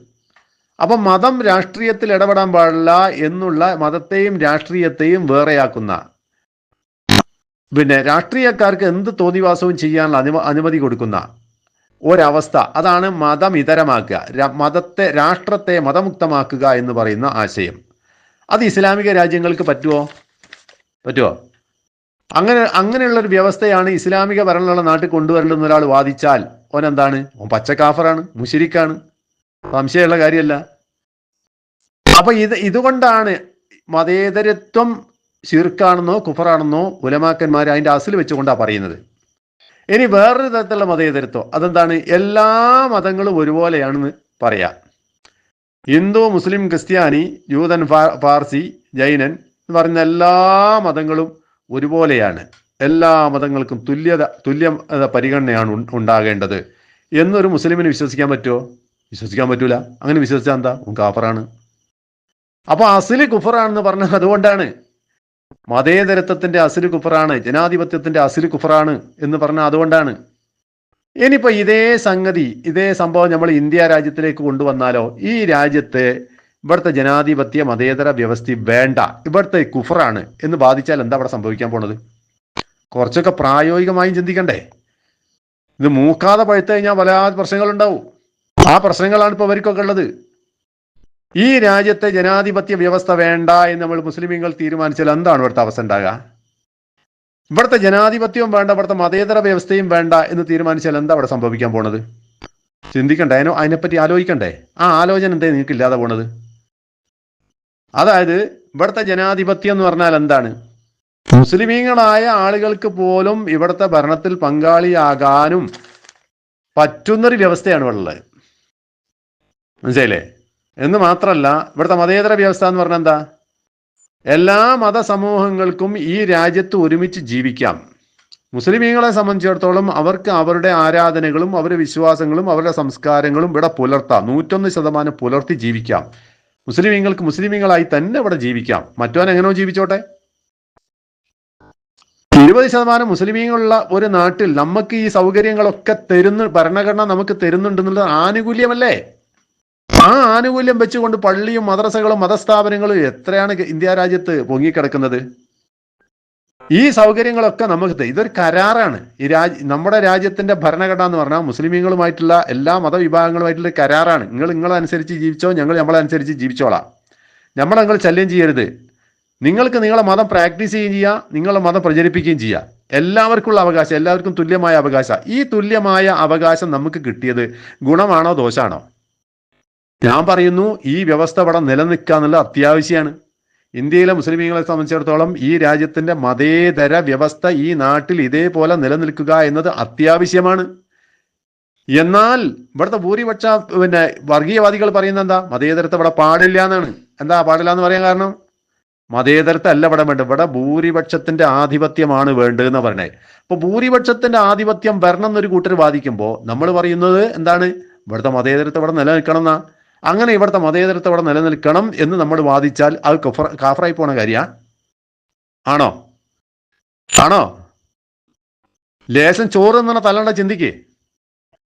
അപ്പം മതം രാഷ്ട്രീയത്തിൽ ഇടപെടാൻ പാടില്ല എന്നുള്ള, മതത്തെയും രാഷ്ട്രീയത്തെയും വേറെയാക്കുന്ന, പിന്നെ രാഷ്ട്രീയക്കാർക്ക് എന്ത് തോന്നിവാസവും ചെയ്യാനുള്ള അനുമതി കൊടുക്കുന്ന ഒരവസ്ഥ, അതാണ് മതമിതരമാക്കുക, രാഷ്ട്രത്തെ മതമുക്തമാക്കുക എന്ന് പറയുന്ന ആശയം. അത് ഇസ്ലാമിക രാജ്യങ്ങൾക്ക് പറ്റുമോ? അങ്ങനെയുള്ളൊരു വ്യവസ്ഥയാണ് ഇസ്ലാമിക ഭരണമുള്ള നാട്ടിൽ കൊണ്ടുവരേണ്ടെന്ന് ഒരാൾ വാദിച്ചാൽ ഓനെന്താണ്? പച്ചക്കാഫറാണ്, മുശിരിക്കാണ്, സംശയമുള്ള കാര്യമല്ല. അപ്പൊ ഇതുകൊണ്ടാണ് മതേതരത്വം ശിർക്കാണെന്നോ കുഫറാണെന്നോ ഉലമാക്കന്മാർ അതിൻ്റെ അസിൽ വെച്ചുകൊണ്ടാണ് പറയുന്നത്. ഇനി വേറൊരു തരത്തിലുള്ള മതേതരത്വം, അതെന്താണ്? എല്ലാ മതങ്ങളും ഒരുപോലെയാണെന്ന് പറയാം. ഹിന്ദു, മുസ്ലിം, ക്രിസ്ത്യാനി, ജൂതൻ, പാർസി, ജൈനൻ എന്ന് പറയുന്ന എല്ലാ മതങ്ങളും ഒരുപോലെയാണ്. എല്ലാ മതങ്ങൾക്കും തുല്യ പരിഗണനയാണ് ഉണ്ടാകേണ്ടത് എന്നൊരു മുസ്ലിമിന് വിശ്വസിക്കാൻ പറ്റുമോ? വിശ്വസിക്കാൻ പറ്റൂല. അങ്ങനെ വിശ്വസിച്ചാൽ എന്താ? കാഫറാണ്. അപ്പൊ അസ്ലി കുഫറാണെന്ന് പറഞ്ഞത് അതുകൊണ്ടാണ്. മതേതരത്വത്തിന്റെ അസ്ലി കുഫറാണ്, ജനാധിപത്യത്തിന്റെ അസ്ലി കുഫറാണ് എന്ന് പറഞ്ഞാൽ അതുകൊണ്ടാണ്. ഇനിയിപ്പോ ഇതേ സംഗതി, ഇതേ സംഭവം നമ്മൾ ഇന്ത്യ രാജ്യത്തിലേക്ക് കൊണ്ടുവന്നാലോ? ഈ രാജ്യത്തെ ഇവിടുത്തെ ജനാധിപത്യ മതേതര വ്യവസ്ഥ വേണ്ട, ഇവിടുത്തെ കുഫറാണ് എന്ന് ബാധിച്ചാൽ എന്താ അവിടെ സംഭവിക്കാൻ പോണത്? കുറച്ചൊക്കെ പ്രായോഗികമായും ചിന്തിക്കണ്ടേ? ഇത് മൂക്കാതെ പഴുത്തു കഴിഞ്ഞാൽ പല പ്രശ്നങ്ങളുണ്ടാവും. ആ പ്രശ്നങ്ങളാണ് ഇപ്പോൾ അവർക്കൊക്കെ ഉള്ളത്. ഈ രാജ്യത്തെ ജനാധിപത്യ വ്യവസ്ഥ വേണ്ട എന്ന് നമ്മൾ മുസ്ലിമീങ്ങൾ തീരുമാനിച്ചാൽ എന്താണ് ഇവിടുത്തെ അവസ്ഥ ഉണ്ടാകുക? ഇവിടുത്തെ ജനാധിപത്യവും വേണ്ട, ഇവിടുത്തെ മതേതര വ്യവസ്ഥയും വേണ്ട എന്ന് തീരുമാനിച്ചാൽ എന്താ അവിടെ സംഭവിക്കാൻ പോണത്? ചിന്തിക്കണ്ടേ? അതിനെപ്പറ്റി ആലോചിക്കണ്ടേ? ആ ആലോചന എന്തേ നിങ്ങൾക്ക് ഇല്ലാതെ പോണത്? അതായത് ഇവിടുത്തെ ജനാധിപത്യം എന്ന് പറഞ്ഞാൽ എന്താണ്? മുസ്ലിമീങ്ങളായ ആളുകൾക്ക് പോലും ഇവിടുത്തെ ഭരണത്തിൽ പങ്കാളിയാകാനും പറ്റുന്നൊരു വ്യവസ്ഥയാണ് ഇവിടെ ഉള്ളത്. മനസ്സിലായില്ലേ? എന്ന് മാത്രമല്ല, ഇവിടുത്തെ മതേതര വ്യവസ്ഥ എന്ന് പറഞ്ഞാൽ എന്താ? എല്ലാ മതസമൂഹങ്ങൾക്കും ഈ രാജ്യത്ത് ഒരുമിച്ച് ജീവിക്കാം. മുസ്ലിമീങ്ങളെ സംബന്ധിച്ചിടത്തോളം അവർക്ക് അവരുടെ ആരാധനകളും അവരുടെ വിശ്വാസങ്ങളും അവരുടെ സംസ്കാരങ്ങളും ഇവിടെ പുലർത്താം. 101% പുലർത്തി ജീവിക്കാം. മുസ്ലിമീങ്ങൾക്ക് മുസ്ലിമീങ്ങളായി തന്നെ ഇവിടെ ജീവിക്കാം. മറ്റവൻ എങ്ങനെയോ ജീവിച്ചോട്ടെ. 20% മുസ്ലിമീങ്ങളുള്ള ഒരു നാട്ടിൽ നമുക്ക് ഈ സൗകര്യങ്ങളൊക്കെ ഭരണഘടന നമുക്ക് തരുന്നുണ്ടെന്നുള്ള ആനുകൂല്യമല്ലേ? ആ ആനുകൂല്യം വെച്ചുകൊണ്ട് പള്ളിയും മദ്രസകളും മതസ്ഥാപനങ്ങളും എത്രയാണ് ഇന്ത്യ രാജ്യത്ത് പൊങ്ങിക്കിടക്കുന്നത്? ഈ സൗകര്യങ്ങളൊക്കെ നമുക്ക് ഇതൊരു കരാറാണ്. നമ്മുടെ രാജ്യത്തിന്റെ ഭരണഘടന എന്ന് പറഞ്ഞാൽ മുസ്ലിമീങ്ങളുമായിട്ടുള്ള എല്ലാ മതവിഭാഗങ്ങളുമായിട്ടുള്ള കരാറാണ്. നിങ്ങളനുസരിച്ച് ജീവിച്ചോ, ഞങ്ങൾ നമ്മളനുസരിച്ച് ജീവിച്ചോളാം. നിങ്ങൾ ശല്യം ചെയ്യരുത്. നിങ്ങൾക്ക് നിങ്ങളെ മതം പ്രാക്ടീസ് ചെയ്യുകയും ചെയ്യുക, നിങ്ങളുടെ മതം പ്രചരിപ്പിക്കുകയും ചെയ്യുക. എല്ലാവർക്കുള്ള അവകാശം, എല്ലാവർക്കും തുല്യമായ അവകാശം. ഈ തുല്യമായ അവകാശം നമുക്ക് കിട്ടിയത് ഗുണമാണോ ദോഷമാണോ? ഞാൻ പറയുന്നു, ഈ വ്യവസ്ഥ ഇവിടെ നിലനിൽക്കുക എന്നുള്ളത് അത്യാവശ്യമാണ്. ഇന്ത്യയിലെ മുസ്ലിമീങ്ങളെ സംബന്ധിച്ചിടത്തോളം ഈ രാജ്യത്തിന്റെ മതേതര വ്യവസ്ഥ ഈ നാട്ടിൽ ഇതേപോലെ നിലനിൽക്കുക എന്നത് അത്യാവശ്യമാണ്. എന്നാൽ ഇവിടുത്തെ ഭൂരിപക്ഷ വർഗീയവാദികൾ പറയുന്നത് എന്താ? മതേതരത്വം ഇവിടെ പാടില്ല എന്നാണ്. എന്താ പാടില്ല എന്ന് പറയാൻ കാരണം? മതേതരത്വം അല്ല ഇവിടെ വേണ്ടത്, ഇവിടെ ഭൂരിപക്ഷത്തിന്റെ ആധിപത്യമാണ് വേണ്ടതെന്ന് പറഞ്ഞേ. അപ്പൊ ഭൂരിപക്ഷത്തിന്റെ ആധിപത്യം വരണം എന്നൊരു കൂട്ടർ വാദിക്കുമ്പോൾ നമ്മൾ പറയുന്നത് എന്താണ്? ഇവിടുത്തെ മതേതരത്വം ഇവിടെ നിലനിൽക്കണം എന്നാ. അങ്ങനെ ഇവിടുത്തെ മതേതരത്വം ഇവിടെ നിലനിൽക്കണം എന്ന് നമ്മൾ വാദിച്ചാൽ അത് കാഫറായി പോണ കാര്യ ആണോ? ലേശം ചോറ് എന്നാണ് തലണ്ട ചിന്തിക്ക്.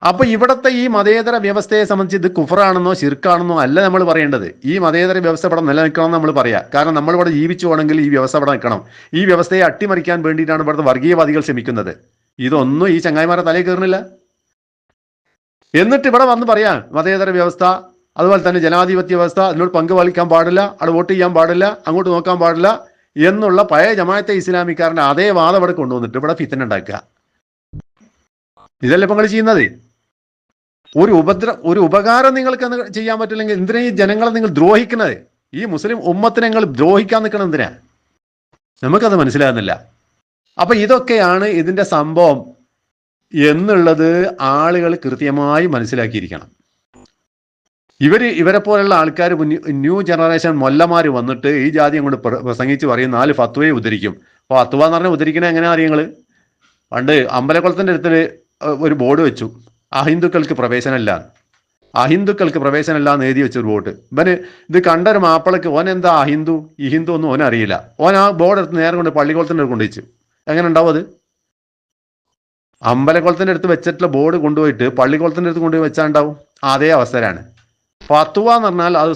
അപ്പൊ ഇവിടുത്തെ ഈ മതേതര വ്യവസ്ഥയെ സംബന്ധിച്ച് ഇത് കുഫറാണെന്നോ ശിർക്കാണെന്നോ അല്ല നമ്മൾ പറയേണ്ടത്. ഈ മതേതര വ്യവസ്ഥ ഇവിടെ നിലനിൽക്കണം എന്ന് നമ്മൾ പറയാം. കാരണം നമ്മൾ ഇവിടെ ജീവിച്ചു പോകണമെങ്കിൽ ഈ വ്യവസ്ഥ ഇവിടെ നിൽക്കണം. ഈ വ്യവസ്ഥയെ അട്ടിമറിക്കാൻ വേണ്ടിയിട്ടാണ് ഇവിടുത്തെ വർഗീയവാദികൾ ശ്രമിക്കുന്നത്. ഇതൊന്നും ഈ ചങ്ങായിമാരെ തലയിൽ കയറുന്നില്ല. എന്നിട്ട് ഇവിടെ വന്ന് പറയാം മതേതര വ്യവസ്ഥ, അതുപോലെ തന്നെ ജനാധിപത്യ വ്യവസ്ഥ, അതിനോട് പങ്കുവലിക്കാൻ പാടില്ല, അവിടെ വോട്ട് ചെയ്യാൻ പാടില്ല, അങ്ങോട്ട് നോക്കാൻ പാടില്ല എന്നുള്ള പഴയ ജമാഅത്തെ ഇസ്ലാമിക്കാരൻ്റെ അതേ വാദം ഇവിടെ കൊണ്ടുവന്നിട്ട് ഇവിടെ ഫിത്തന ഉണ്ടാക്കുക. ഇതല്ലേ ഇപ്പം നിങ്ങൾ ചെയ്യുന്നത്? ഒരു ഉപകാരം നിങ്ങൾക്ക് ചെയ്യാൻ പറ്റില്ലെങ്കിൽ എന്തിനാ ഈ ജനങ്ങളെ നിങ്ങൾ ദ്രോഹിക്കുന്നത്? ഈ മുസ്ലിം ഉമ്മത്തിനെ നിങ്ങൾ ദ്രോഹിക്കാൻ നിൽക്കണം എന്തിനാ? നമുക്കത് മനസ്സിലാകുന്നില്ല. അപ്പൊ ഇതൊക്കെയാണ് ഇതിന്റെ സംഭവം എന്നുള്ളത് ആളുകൾ കൃത്യമായി മനസ്സിലാക്കിയിരിക്കണം. ഇവരെ പോലുള്ള ആൾക്കാർ, ന്യൂ ജനറേഷൻ മൊല്ലമാർ വന്നിട്ട് ഈ ജാതി അങ്ങോട്ട് പ്രസംഗിച്ച് പറയും 4 ഫത്വയെ ഉദ്ധരിക്കും. അപ്പോൾ ഫത്വ എന്ന് പറഞ്ഞാൽ ഉദ്ധരിക്കണേ എങ്ങനെയാ അറിയങ്ങൾ? പണ്ട് അമ്പലക്കുളത്തിന്റെ അടുത്ത് ഒരു ബോർഡ് വെച്ചു, അഹിന്ദുക്കൾക്ക് പ്രവേശനമില്ല, അഹിന്ദുക്കൾക്ക് പ്രവേശനമില്ല എന്ന് എഴുതി വെച്ചൊരു ബോർഡ്. ഇത് കണ്ടൊരു മാപ്പിളക്ക് ഓൻ എന്താ അഹിന്ദു ഈ ഹിന്ദു ഒന്നും ഓൻ അറിയില്ല. ഓൻ ആ ബോർഡ് എടുത്ത് നേരെ കൊണ്ട് പള്ളിക്കുളത്തിന്റെ അടുത്ത് കൊണ്ടുവച്ചു. എങ്ങനെ ഉണ്ടാവും അത്? അമ്പലക്കുളത്തിന്റെ അടുത്ത് വെച്ചിട്ടുള്ള ബോർഡ് കൊണ്ടുപോയിട്ട് പള്ളിക്കുളത്തിന്റെ അടുത്ത് കൊണ്ടുപോയി വെച്ചാൽ ഉണ്ടാവും. അതേ അവസരമാണ് ഫത്വ എന്ന് പറഞ്ഞാൽ. അത്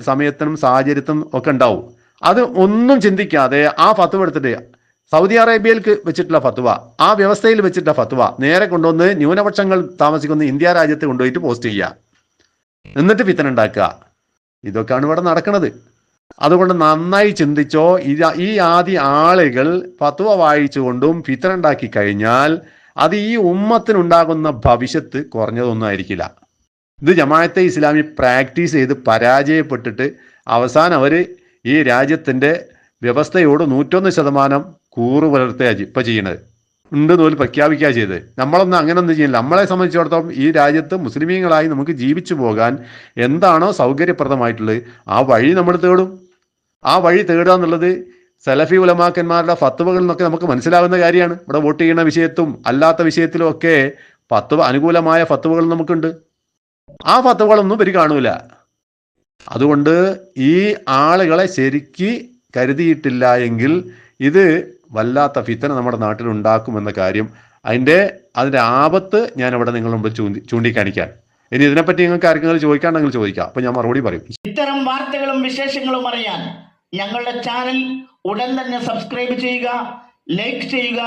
സമയത്തിനും സാഹചര്യത്തിനും ഒക്കെ ഉണ്ടാവും. അത് ഒന്നും ചിന്തിക്കാതെ ആ ഫത്വ എടുത്തിട്ട് സൗദി അറേബ്യയിലേക്ക് വെച്ചിട്ടുള്ള ഫത്വ, ആ വ്യവസ്ഥയിൽ വെച്ചിട്ടുള്ള ഫത്വ നേരെ കൊണ്ടുവന്ന് ന്യൂനപക്ഷങ്ങൾ താമസിക്കുന്ന ഇന്ത്യ രാജ്യത്ത് കൊണ്ടുപോയിട്ട് പോസ്റ്റ് ചെയ്യുക, എന്നിട്ട് ഫിത്തന ഉണ്ടാക്കുക. ഇതൊക്കെയാണ് ഇവിടെ നടക്കുന്നത്. അതുകൊണ്ട് നന്നായി ചിന്തിച്ചോ. ഈ ആദ്യ ആളുകൾ ഫത്വ വായിച്ചുകൊണ്ടും ഫിത്തന ഉണ്ടാക്കി കഴിഞ്ഞാൽ അത് ഈ ഉമ്മത്തിനുണ്ടാകുന്ന ഭവിഷ്യത്ത് കുറഞ്ഞതൊന്നും ആയിരിക്കില്ല. ഇത് ജമാഅത്തെ ഇസ്ലാമി പ്രാക്ടീസ് ചെയ്ത് പരാജയപ്പെട്ടിട്ട് അവസാനം അവർ ഈ രാജ്യത്തിൻ്റെ വ്യവസ്ഥയോട് 101% കൂറ് പുലർത്തുക ഇപ്പം ചെയ്യണത്. ഉണ്ടെന്ന് പോലും പ്രഖ്യാപിക്കുക ചെയ്ത്. നമ്മളൊന്നും അങ്ങനെ ഒന്നും ചെയ്യില്ല. നമ്മളെ സംബന്ധിച്ചിടത്തോളം ഈ രാജ്യത്ത് മുസ്ലിമീങ്ങളായി നമുക്ക് ജീവിച്ചു പോകാൻ എന്താണോ സൗകര്യപ്രദമായിട്ടുള്ളത് ആ വഴി നമ്മൾ തേടും. ആ വഴി തേടുക എന്നുള്ളത് സലഫി ഉലമാക്കന്മാരുടെ ഫത്വകളിൽ നിന്നൊക്കെ നമുക്ക് മനസ്സിലാവുന്ന കാര്യമാണ്. ഇവിടെ വോട്ട് ചെയ്യുന്ന വിഷയത്തും അല്ലാത്ത വിഷയത്തിലും ഒക്കെ അനുകൂലമായ ഫത്വകൾ നമുക്കുണ്ട്. ആ ഫത്വകളൊന്നും ഇവർ കാണൂല. അതുകൊണ്ട് ഈ ആളുകളെ ശരിക്ക് കരുതിയിട്ടില്ല എങ്കിൽ ഇത് വല്ലാത്ത ഫിത്തന നമ്മുടെ നാട്ടിൽ ഉണ്ടാക്കുമെന്ന കാര്യം അതിൻ്റെ ആപത്ത് ഞാൻ ഇവിടെ നിങ്ങളുടെ മുമ്പ് ചൂണ്ടിക്കാണിക്കാൻ. ഇനി ഇതിനെപ്പറ്റി നിങ്ങൾക്ക് ആർക്കെങ്കിലും ചോദിക്കാണ്ടെങ്കിൽ ചോദിക്കാം, അപ്പൊ ഞാൻ മറുപടി പറയും. ഇത്തരം വാർത്തകളും വിശേഷങ്ങളും അറിയാൻ ഞങ്ങളുടെ ചാനൽ ഉടൻ തന്നെ സബ്സ്ക്രൈബ് ചെയ്യുക, ലൈക്ക് ചെയ്യുക,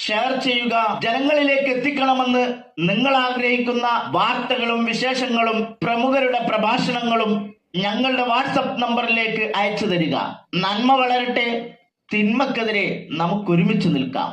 ഷെയർ ചെയ്യുക. ജനങ്ങളിലേക്ക് എത്തിക്കണമെന്ന് നിങ്ങൾ ആഗ്രഹിക്കുന്ന വാർത്തകളും വിശേഷങ്ങളും പ്രമുഖരുടെ പ്രഭാഷണങ്ങളും ഞങ്ങളുടെ വാട്സപ്പ് നമ്പറിലേക്ക് അയച്ചു തരിക. നന്മ വളരട്ടെ, തിന്മക്കെതിരെ നമുക്ക് ഒരുമിച്ച് നിൽക്കാം.